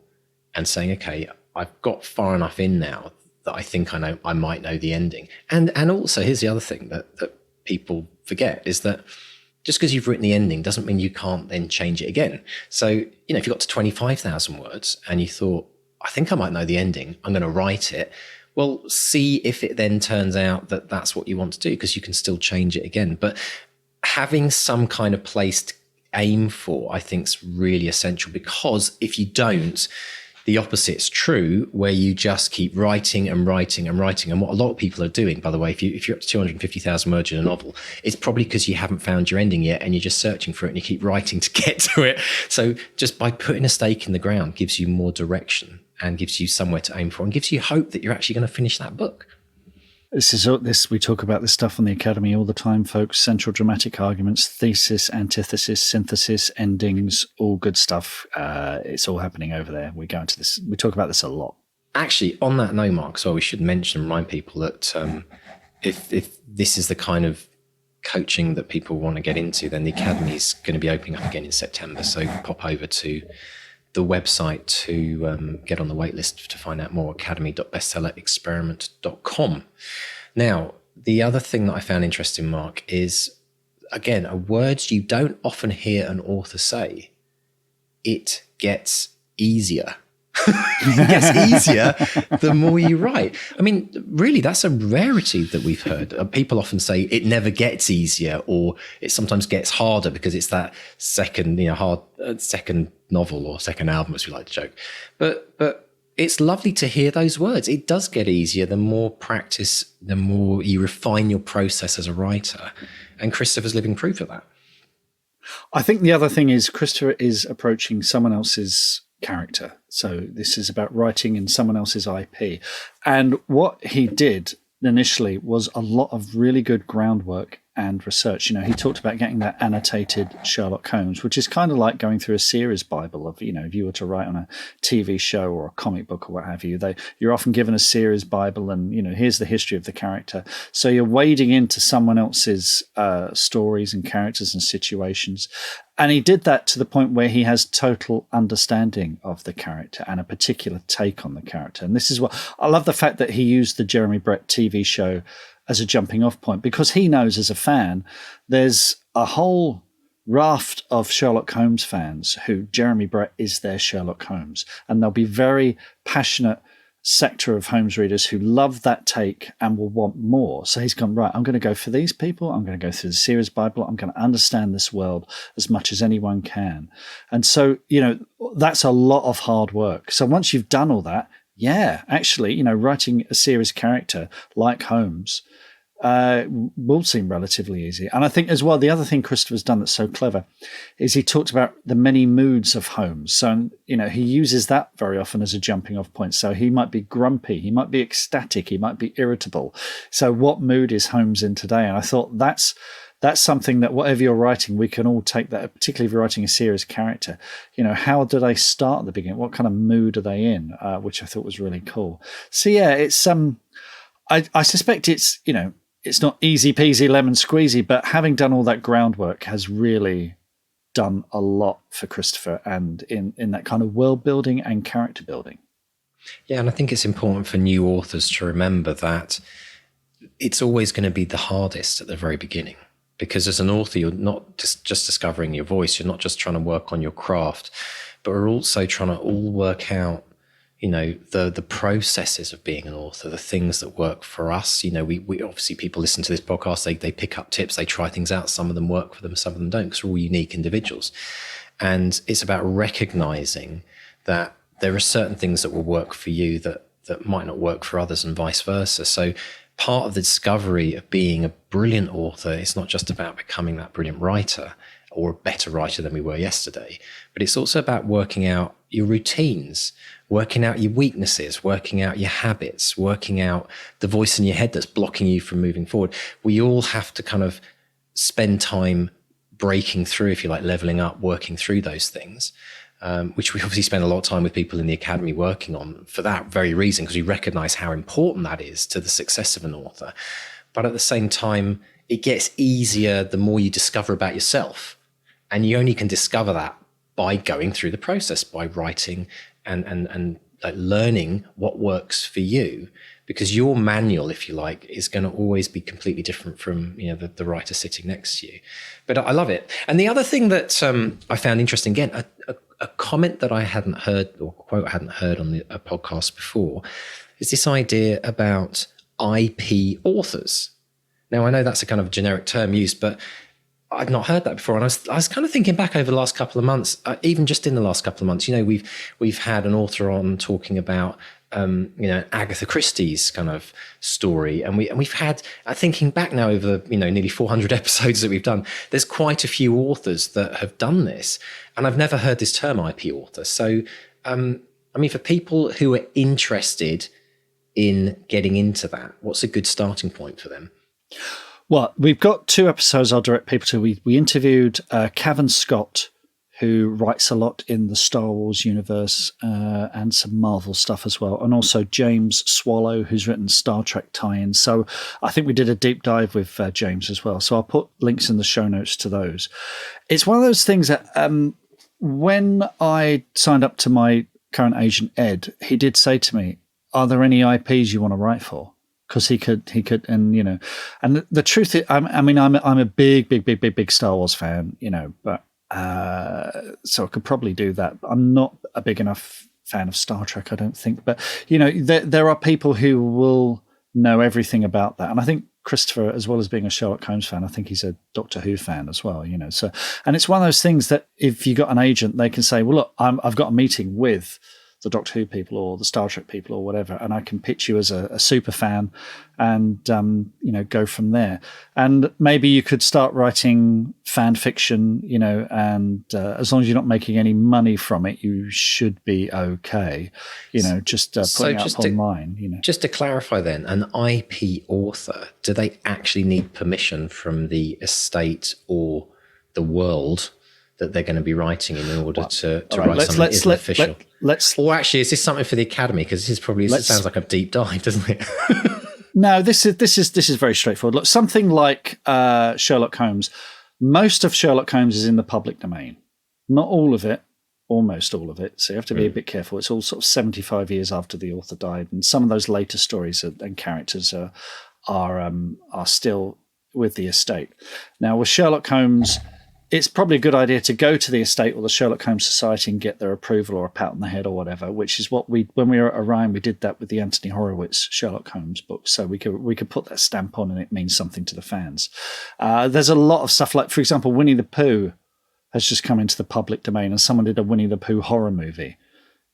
and saying, okay, I've got far enough in now that I think I might know the ending. And also here's the other thing that people forget is that just because you've written the ending doesn't mean you can't then change it again. So, if you got to 25,000 words and you thought, I think I might know the ending, I'm going to write it. Well, see if it then turns out that that's what you want to do, because you can still change it again. But having some kind of place to aim for, I think, is really essential, because if you don't, the opposite's true, where you just keep writing and writing and writing. And what a lot of people are doing, by the way, if you're up to 250,000 words in a novel, it's probably because you haven't found your ending yet and you're just searching for it and you keep writing to get to it. So just by putting a stake in the ground gives you more direction and gives you somewhere to aim for and gives you hope that you're actually going to finish that book. We talk about this stuff on the Academy all the time, folks. Central dramatic arguments, thesis, antithesis, synthesis, endings, all good stuff. It's all happening over there. We go into this. We talk about this a lot. Actually, on that note, Mark, so we should mention and remind people that if this is the kind of coaching that people want to get into, then the Academy is going to be opening up again in September. So pop over to the website to get on the wait list to find out more, academy.bestsellerexperiment.com. Now, the other thing that I found interesting, Mark, is, again, a word you don't often hear an author say. It gets easier. It gets easier the more you write. I mean, really, that's a rarity that we've heard. People often say it never gets easier, or it sometimes gets harder because it's that second, second novel or second album, as we like to joke. But it's lovely to hear those words. It does get easier the more practice, the more you refine your process as a writer. And Christopher's living proof of that. I think the other thing is Christopher is approaching someone else's character. So this is about writing in someone else's IP. And what he did initially was a lot of really good groundwork and research. He talked about getting that annotated Sherlock Holmes, which is kind of like going through a series Bible of, if you were to write on a TV show or a comic book or what have you, you're often given a series Bible and, here's the history of the character. So you're wading into someone else's stories and characters and situations. And he did that to the point where he has total understanding of the character and a particular take on the character. And this is what I love, the fact that he used the Jeremy Brett TV show as a jumping off point, because he knows as a fan, there's a whole raft of Sherlock Holmes fans who Jeremy Brett is their Sherlock Holmes. And there'll be very passionate sector of Holmes readers who love that take and will want more. So he's gone, right, I'm going to go for these people. I'm going to go through the series Bible. I'm going to understand this world as much as anyone can. And so, that's a lot of hard work. So once you've done all that, yeah, actually, writing a series character like Holmes will seem relatively easy. And I think as well, the other thing Christopher's done that's so clever is he talked about the many moods of Holmes. So, he uses that very often as a jumping off point. So he might be grumpy, he might be ecstatic, he might be irritable. So what mood is Holmes in today? And I thought that's something that whatever you're writing, we can all take that, particularly if you're writing a serious character. How do they start at the beginning? What kind of mood are they in? Which I thought was really cool. So yeah, it's I suspect it's it's not easy peasy lemon squeezy, but having done all that groundwork has really done a lot for Christopher, and in that kind of world building and character building. Yeah, and I think it's important for new authors to remember that it's always going to be the hardest at the very beginning. Because as an author, you're not just discovering your voice. You're not just trying to work on your craft, but we're also trying to all work out, the processes of being an author, the things that work for us. We obviously, people listen to this podcast, they pick up tips, they try things out. Some of them work for them, some of them don't, because we're all unique individuals. And it's about recognizing that there are certain things that will work for you that might not work for others, and vice versa. So part of the discovery of being a brilliant author is not just about becoming that brilliant writer or a better writer than we were yesterday, but it's also about working out your routines, working out your weaknesses, working out your habits, working out the voice in your head that's blocking you from moving forward. We all have to kind of spend time breaking through, if you like, leveling up, working through those things. Which we obviously spend a lot of time with people in the Academy working on for that very reason, because we recognize how important that is to the success of an author. But at the same time, it gets easier the more you discover about yourself. And you only can discover that by going through the process, by writing and like learning what works for you, because your manual, if you like, is going to always be completely different from the writer sitting next to you. But I love it. And the other thing that I found interesting, again, a comment that I hadn't heard, or a quote I hadn't heard on a podcast before, is this idea about IP authors. Now, I know that's a kind of generic term used, but I'd not heard that before, and I was kind of thinking back over the last couple of months, even just in the last couple of months. You know, we've had an author on talking about Agatha Christie's kind of story, and we've had, thinking back now over nearly 400 episodes that we've done, there's quite a few authors that have done this, and I've never heard this term IP author. So I mean, for people who are interested in getting into that, what's a good starting point for them? Well, we've got 2 episodes I'll direct people to. We interviewed Cavan Scott, who writes a lot in the Star Wars universe and some Marvel stuff as well, and also James Swallow, who's written Star Trek tie-ins. So I think we did a deep dive with James as well. So I'll put links in the show notes to those. It's one of those things that when I signed up to my current agent, Ed, he did say to me, are there any IPs you want to write for? Because he could, and and the truth is, I'm a big Star Wars fan, but so I could probably do that. I'm not a big enough fan of Star Trek, I don't think. But there are people who will know everything about that, and I think Christopher, as well as being a Sherlock Holmes fan, I think he's a Doctor Who fan as well. So, and it's one of those things that if you got an agent, they can say, well, look, I've got a meeting with the Doctor Who people or the Star Trek people or whatever, and I can pitch you as a super fan and go from there. And maybe you could start writing fan fiction, and as long as you're not making any money from it, you should be okay. Just putting it up online. Just to clarify, then, an IP author, do they actually need permission from the estate or the world that they're going to be writing in order to write something that isn't official? Or actually, is this something for the Academy? Because this sounds like a deep dive, doesn't it? No, this is very straightforward. Look, something like Sherlock Holmes. Most of Sherlock Holmes is in the public domain. Not all of it, almost all of it. So you have to be a bit careful. It's all sort of 75 years after the author died, and some of those later stories and characters are still with the estate. Now, with Sherlock Holmes, it's probably a good idea to go to the estate or the Sherlock Holmes Society and get their approval or a pat on the head or whatever, which is what when we were at Orion, we did that with the Anthony Horowitz Sherlock Holmes book. So we could put that stamp on and it means something to the fans. There's a lot of stuff like, for example, Winnie the Pooh has just come into the public domain, and someone did a Winnie the Pooh horror movie,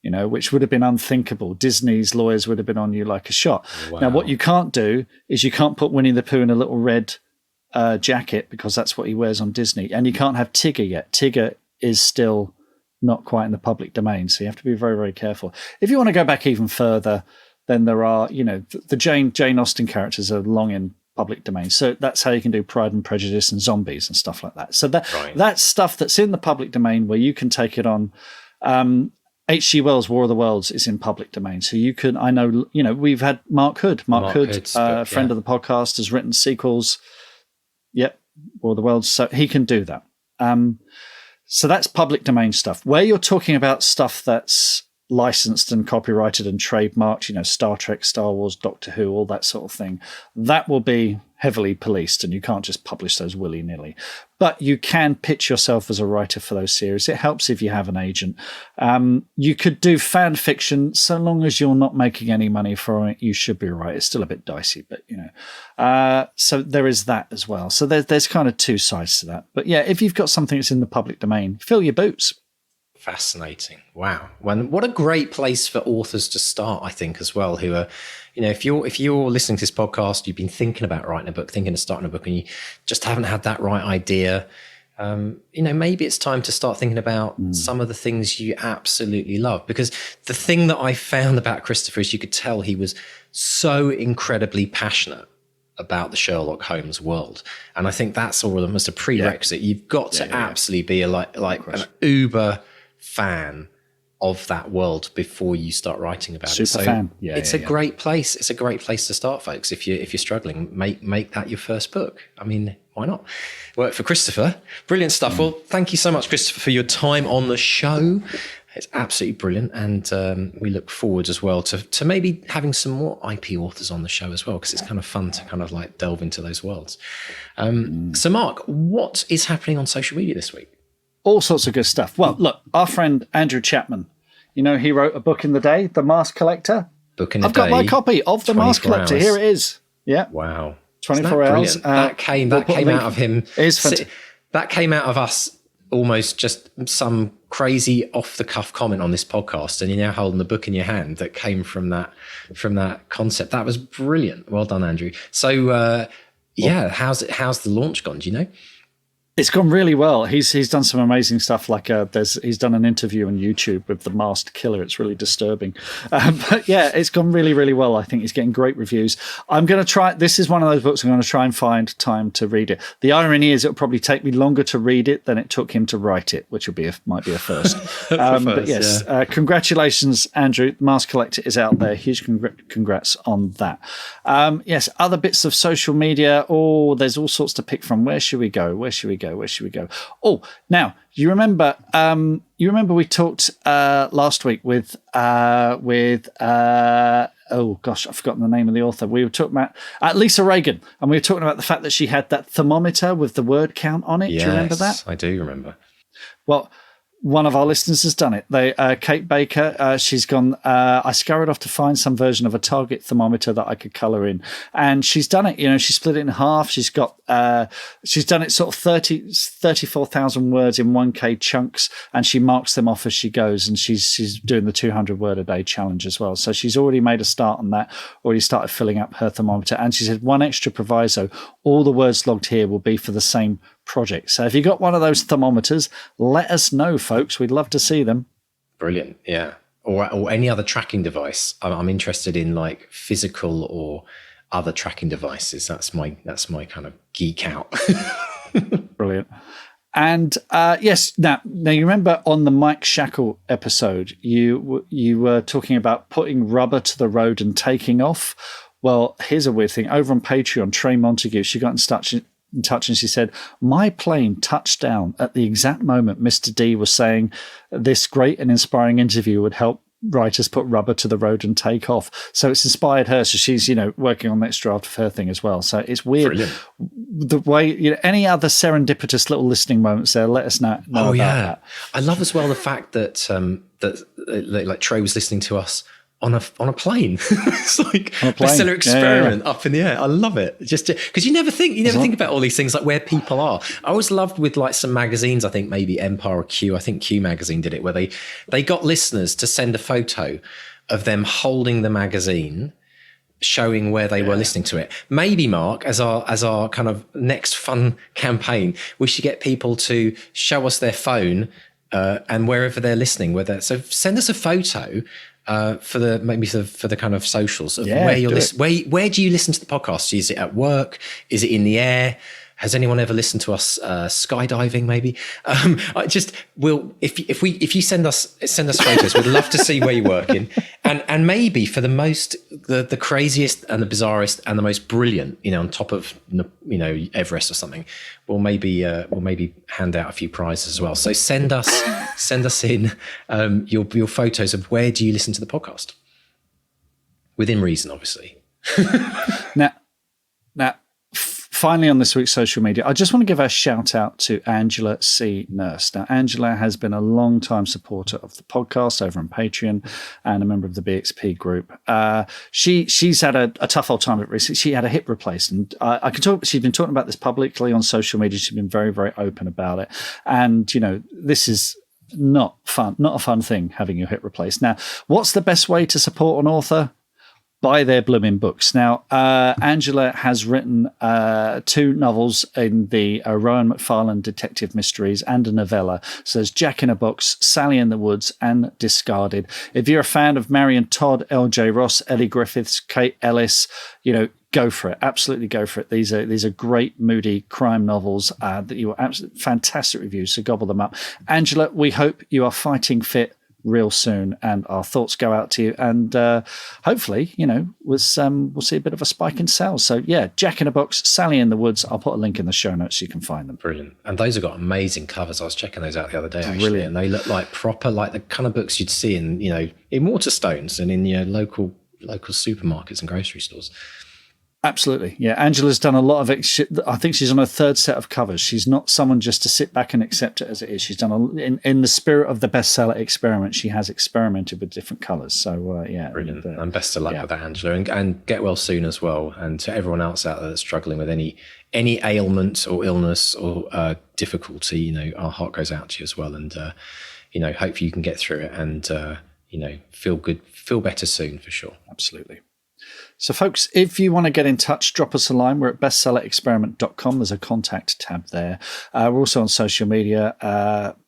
which would have been unthinkable. Disney's lawyers would have been on you like a shot. Wow. Now, what you can't do is you can't put Winnie the Pooh in a little red jacket, because that's what he wears on Disney, and you can't have Tigger yet. Tigger is still not quite in the public domain, so you have to be very, very careful. If you want to go back even further, then there are, the Jane Austen characters are long in public domain, so that's how you can do Pride and Prejudice and zombies and stuff like that. So that's stuff that's in the public domain where you can take it on. H.G. Wells' War of the Worlds is in public domain, so you can. I know, we've had Mark Hood, Hood's book, friend of the podcast, has written sequels. Yep, War of the Worlds. So he can do that. So that's public domain stuff. Where you're talking about stuff that's licensed and copyrighted and trademarked, Star Trek, Star Wars, Doctor Who, all that sort of thing, that will be heavily policed, and you can't just publish those willy-nilly. But you can pitch yourself as a writer for those series. It helps if you have an agent. You could do fan fiction, so long as you're not making any money from it, you should be right. It's still a bit dicey, but so there is that as well. So there's kind of 2 sides to that. But yeah, if you've got something that's in the public domain, fill your boots. Fascinating. Wow. What a great place for authors to start, I think, as well, who are, if you're listening to this podcast, you've been thinking about writing a book, thinking of starting a book, and you just haven't had that right idea, maybe it's time to start thinking about some of the things you absolutely love. Because the thing that I found about Christopher is you could tell he was so incredibly passionate about the Sherlock Holmes world. And I think that's almost a prerequisite. Yeah. You've got to absolutely be an uber fan of that world before you start writing about it. So fan. It's a great place. It's a great place to start, folks. If you're struggling, make that your first book. I mean, why not? Work for Christopher. Brilliant stuff. Well, thank you so much, Christopher, for your time on the show. It's absolutely brilliant, and we look forward as well to maybe having some more IP authors on the show as well, because it's kind of fun to kind of like delve into those worlds. So, Mark, what is happening on social media this week? All sorts of good stuff. Well, look, our friend Andrew Chapman, he wrote a book in the day, The Mask Collector. I've got my copy of The Mask Collector. Here it is. Yeah. Wow. 24 hours. That came out of him. that came out of us almost just some crazy off the cuff comment on this podcast, and you're now holding the book in your hand that came from that concept. That was brilliant. Well done, Andrew. So how's the launch gone? Do you know? It's gone really well. He's done some amazing stuff. Like he's done an interview on YouTube with the masked killer. It's really disturbing, but yeah, it's gone really, really well. I think he's getting great reviews. I'm going to try. This is one of those books I'm going to try and find time to read it. The irony is, it'll probably take me longer to read it than it took him to write it, which might be a first. But yes, congratulations, Andrew. Mask Collector is out there. Huge congrats on that. Yes, other bits of social media. Oh, there's all sorts to pick from. Where should we go? Where should we go? Oh, now you remember we talked last week with oh gosh, I've forgotten the name of the author. We were talking about Lisa Reagan, and we were talking about the fact that she had that thermometer with the word count on it. Yes, do you remember that? I do remember. Well, one of our listeners has done it. Kate Baker, she's gone. I scurried off to find some version of a Target thermometer that I could colour in, and she's done it. You know, she split it in half. She's done it sort of 34,000 words in 1K chunks, and she marks them off as she goes. And she's doing the 200 word a day challenge as well. So she's already made a start on that. Already started filling up her thermometer, and she said one extra proviso: all the words logged here will be for the same project. So if you got one of those thermometers, let us know, folks. We'd love to see them. Brilliant. Yeah. Or any other tracking device. I'm interested in like physical or other tracking devices. That's my kind of geek out. Brilliant. And yes, now you remember on the Mike Shackle episode, you were talking about putting rubber to the road and taking off. Well, here's a weird thing. Over on Patreon, Trey Montague, she got in touch and she said, my plane touched down at the exact moment Mr. D was saying this great and inspiring interview would help writers put rubber to the road and take off. So it's inspired her. So she's, working on the next draft of her thing as well. So it's weird. Brilliant. The way, any other serendipitous little listening moments there, let us know about that. I love as well the fact that like Trey was listening to us on a plane. It's like a Bestseller experiment up in the air. I love it. Just because you never think about all these things, like where people are. I always loved with like some magazines, I think maybe Empire or Q, I think Q magazine did it, where they got listeners to send a photo of them holding the magazine, showing where they were listening to it. Maybe, Mark, as our kind of next fun campaign, we should get people to show us their phone and wherever they're listening, so send us a photo for the kind of socials of where you're listening. Where do you listen to the podcast? Is it at work? Is it in the air? Has anyone ever listened to us skydiving? Maybe. If you send us photos, we'd love to see where you're working, and maybe for the craziest and the bizarrest and the most brilliant, on top of Everest or something, we'll maybe hand out a few prizes as well. So send us in your photos of where do you listen to the podcast, within reason, obviously. Now. Finally, on this week's social media, I just want to give a shout out to Angela C. Nurse. Now, Angela has been a long-time supporter of the podcast over on Patreon and a member of the BXP group. She's had a tough old time of it recently. She had a hip replacement. I can talk. She's been talking about this publicly on social media. She's been very, very open about it. And this is not a fun thing, having your hip replaced. Now, what's the best way to support an author? Buy their blooming books. Now, Angela has written 2 novels in the Rowan McFarlane Detective Mysteries and a novella. So there's Jack in a Box, Sally in the Woods, and Discarded. If you're a fan of Marion Todd, L.J. Ross, Ellie Griffiths, Kate Ellis, go for it. Absolutely go for it. These are great, moody crime novels that you are absolutely fantastic reviews. So gobble them up. Angela, we hope you are fighting fit real soon, and our thoughts go out to you, and hopefully we'll see a bit of a spike in sales. So Jack in a Box, Sally in the Woods, I'll put a link in the show notes so you can find them. Brilliant. And those have got amazing covers. I was checking those out the other day, actually. Brilliant. And they look like proper, like the kind of books you'd see in Waterstones and in local supermarkets and grocery stores. Absolutely. Yeah. Angela's done a lot of it. I think she's on her third set of covers. She's not someone just to sit back and accept it as it is. She's done in the spirit of the bestseller experiment. She has experimented with different colors. So, yeah. Brilliant. And best of luck with that, Angela. And get well soon as well. And to everyone else out there that's struggling with any ailment or illness or difficulty, you know, our heart goes out to you as well. And, you know, hopefully you can get through it and, you know, feel good, feel better soon for sure. Absolutely. So, folks, if you want to get in touch, drop us a line. We're at bestsellerexperiment.com. There's a contact tab there. We're also on social media,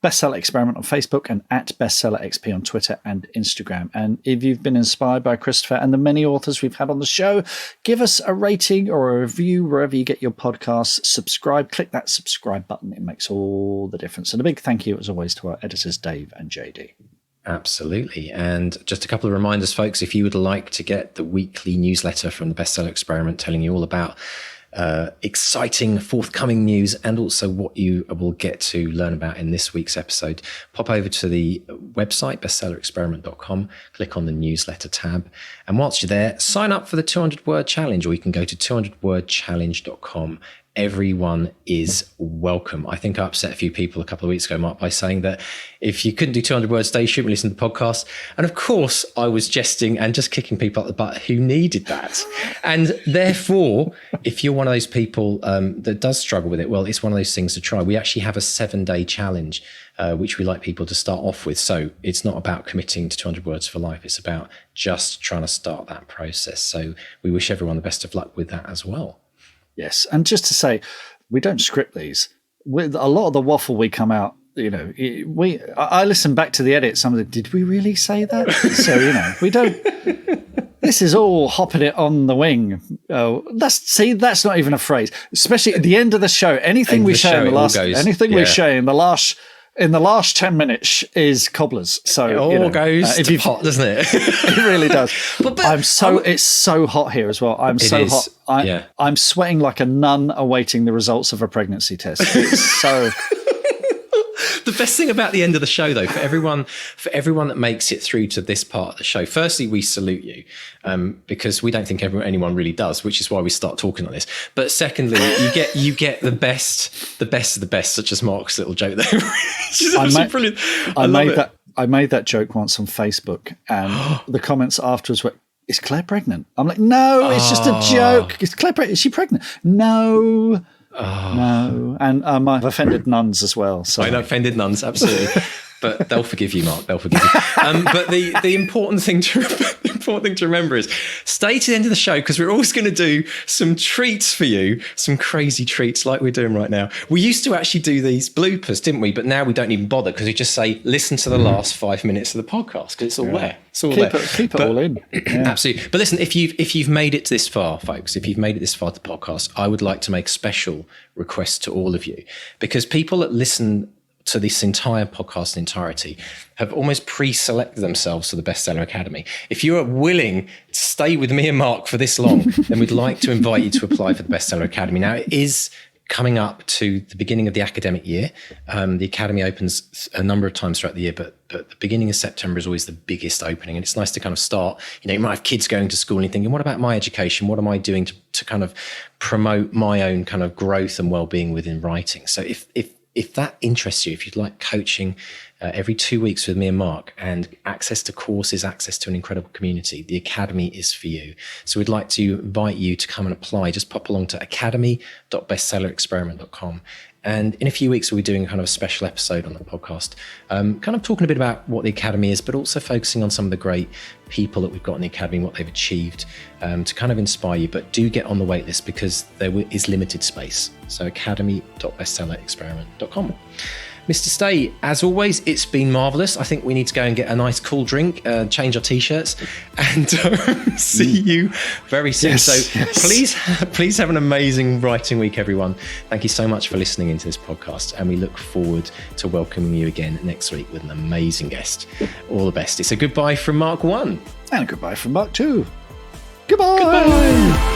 Bestseller Experiment on Facebook and at BestsellerXP on Twitter and Instagram. And if you've been inspired by Christopher and the many authors we've had on the show, give us a rating or a review wherever you get your podcasts. Subscribe. Click that subscribe button. It makes all the difference. And a big thank you, as always, to our editors, Dave and JD. Absolutely. And just a couple of reminders, folks, if you would like to get the weekly newsletter from the Bestseller Experiment telling you all about exciting forthcoming news and also what you will get to learn about in this week's episode, pop over to the website, bestsellerexperiment.com, click on the newsletter tab. And whilst you're there, sign up for the 200-word challenge, or you can go to 200wordchallenge.com. Everyone is welcome. I think I upset a few people a couple of weeks ago, Mark, by saying that if you couldn't do 200 words a day, you shouldn't listen to the podcast. And of course, I was jesting and just kicking people up the butt who needed that. And therefore, if you're one of those people that does struggle with it, well, it's one of those things to try. We actually have a 7-day challenge, which we like people to start off with. So it's not about committing to 200 words for life. It's about just trying to start that process. So we wish everyone the best of luck with that as well. Yes, and just to say, we don't script these. With a lot of the waffle we come out, you know, I listen back to the edit. Did we really say that? So, you know, we don't. This is all hopping it on the wing. That's not even a phrase. Especially at the end of the show, anything we say in the last 10 minutes is cobblers. So it all goes to pot, doesn't it? It really does. But it's so hot here as well. I'm so hot. I'm sweating like a nun awaiting the results of a pregnancy test. It's so. The best thing about the end of the show, though, for everyone that makes it through to this part of the show, firstly, we salute you because we don't think anyone really does, which is why we start talking like this. But secondly, you get the best of the best, such as Mark's little joke there. Brilliant. I made that joke once on Facebook, and the comments afterwards were, "Is Claire pregnant?" I'm like, "No, it's just a joke. Is Claire pregnant? Is she pregnant?" No. No, and I've offended nuns as well. So I know, offended nuns, absolutely. But they'll forgive you, Mark. They'll forgive you. But the important thing to remember is stay to the end of the show, because we're always going to do some treats for you, some crazy treats like we're doing right now. We used to actually do these bloopers, didn't we? But now we don't even bother, because we just say, listen to the last 5 minutes of the podcast, because it's all there. It's all there. Keep it all in. Yeah. Absolutely. But listen, if you've made it this far, folks, if you've made it this far to the podcast, I would like to make a special request to all of you, because people that listen to this entire podcast in entirety have almost pre-selected themselves for the Bestseller Academy. If you are willing to stay with me and Mark for this long, then we'd like to invite you to apply for the Bestseller Academy. Now, it is coming up to the beginning of the academic year. The Academy opens a number of times throughout the year, but the beginning of September is always the biggest opening. And it's nice to kind of start, you might have kids going to school and you're thinking, what about my education? What am I doing to kind of promote my own kind of growth and well-being within writing? So if that interests you, if you'd like coaching every 2 weeks with me and Mark, and access to courses, access to an incredible community, the Academy is for you. So we'd like to invite you to come and apply. Just pop along to academy.bestsellerexperiment.com. And in a few weeks, we'll be doing kind of a special episode on the podcast, kind of talking a bit about what the Academy is, but also focusing on some of the great people that we've got in the Academy, what they've achieved, to kind of inspire you. But do get on the wait list, because there is limited space. So academy.bestsellerexperiment.com. Mr. Stay, as always, it's been marvellous. I think we need to go and get a nice cool drink, change our T-shirts, and see you very soon. Yes. Please have an amazing writing week, everyone. Thank you so much for listening into this podcast, and we look forward to welcoming you again next week with an amazing guest. All the best. It's a goodbye from Mark 1. And a goodbye from Mark 2. Goodbye.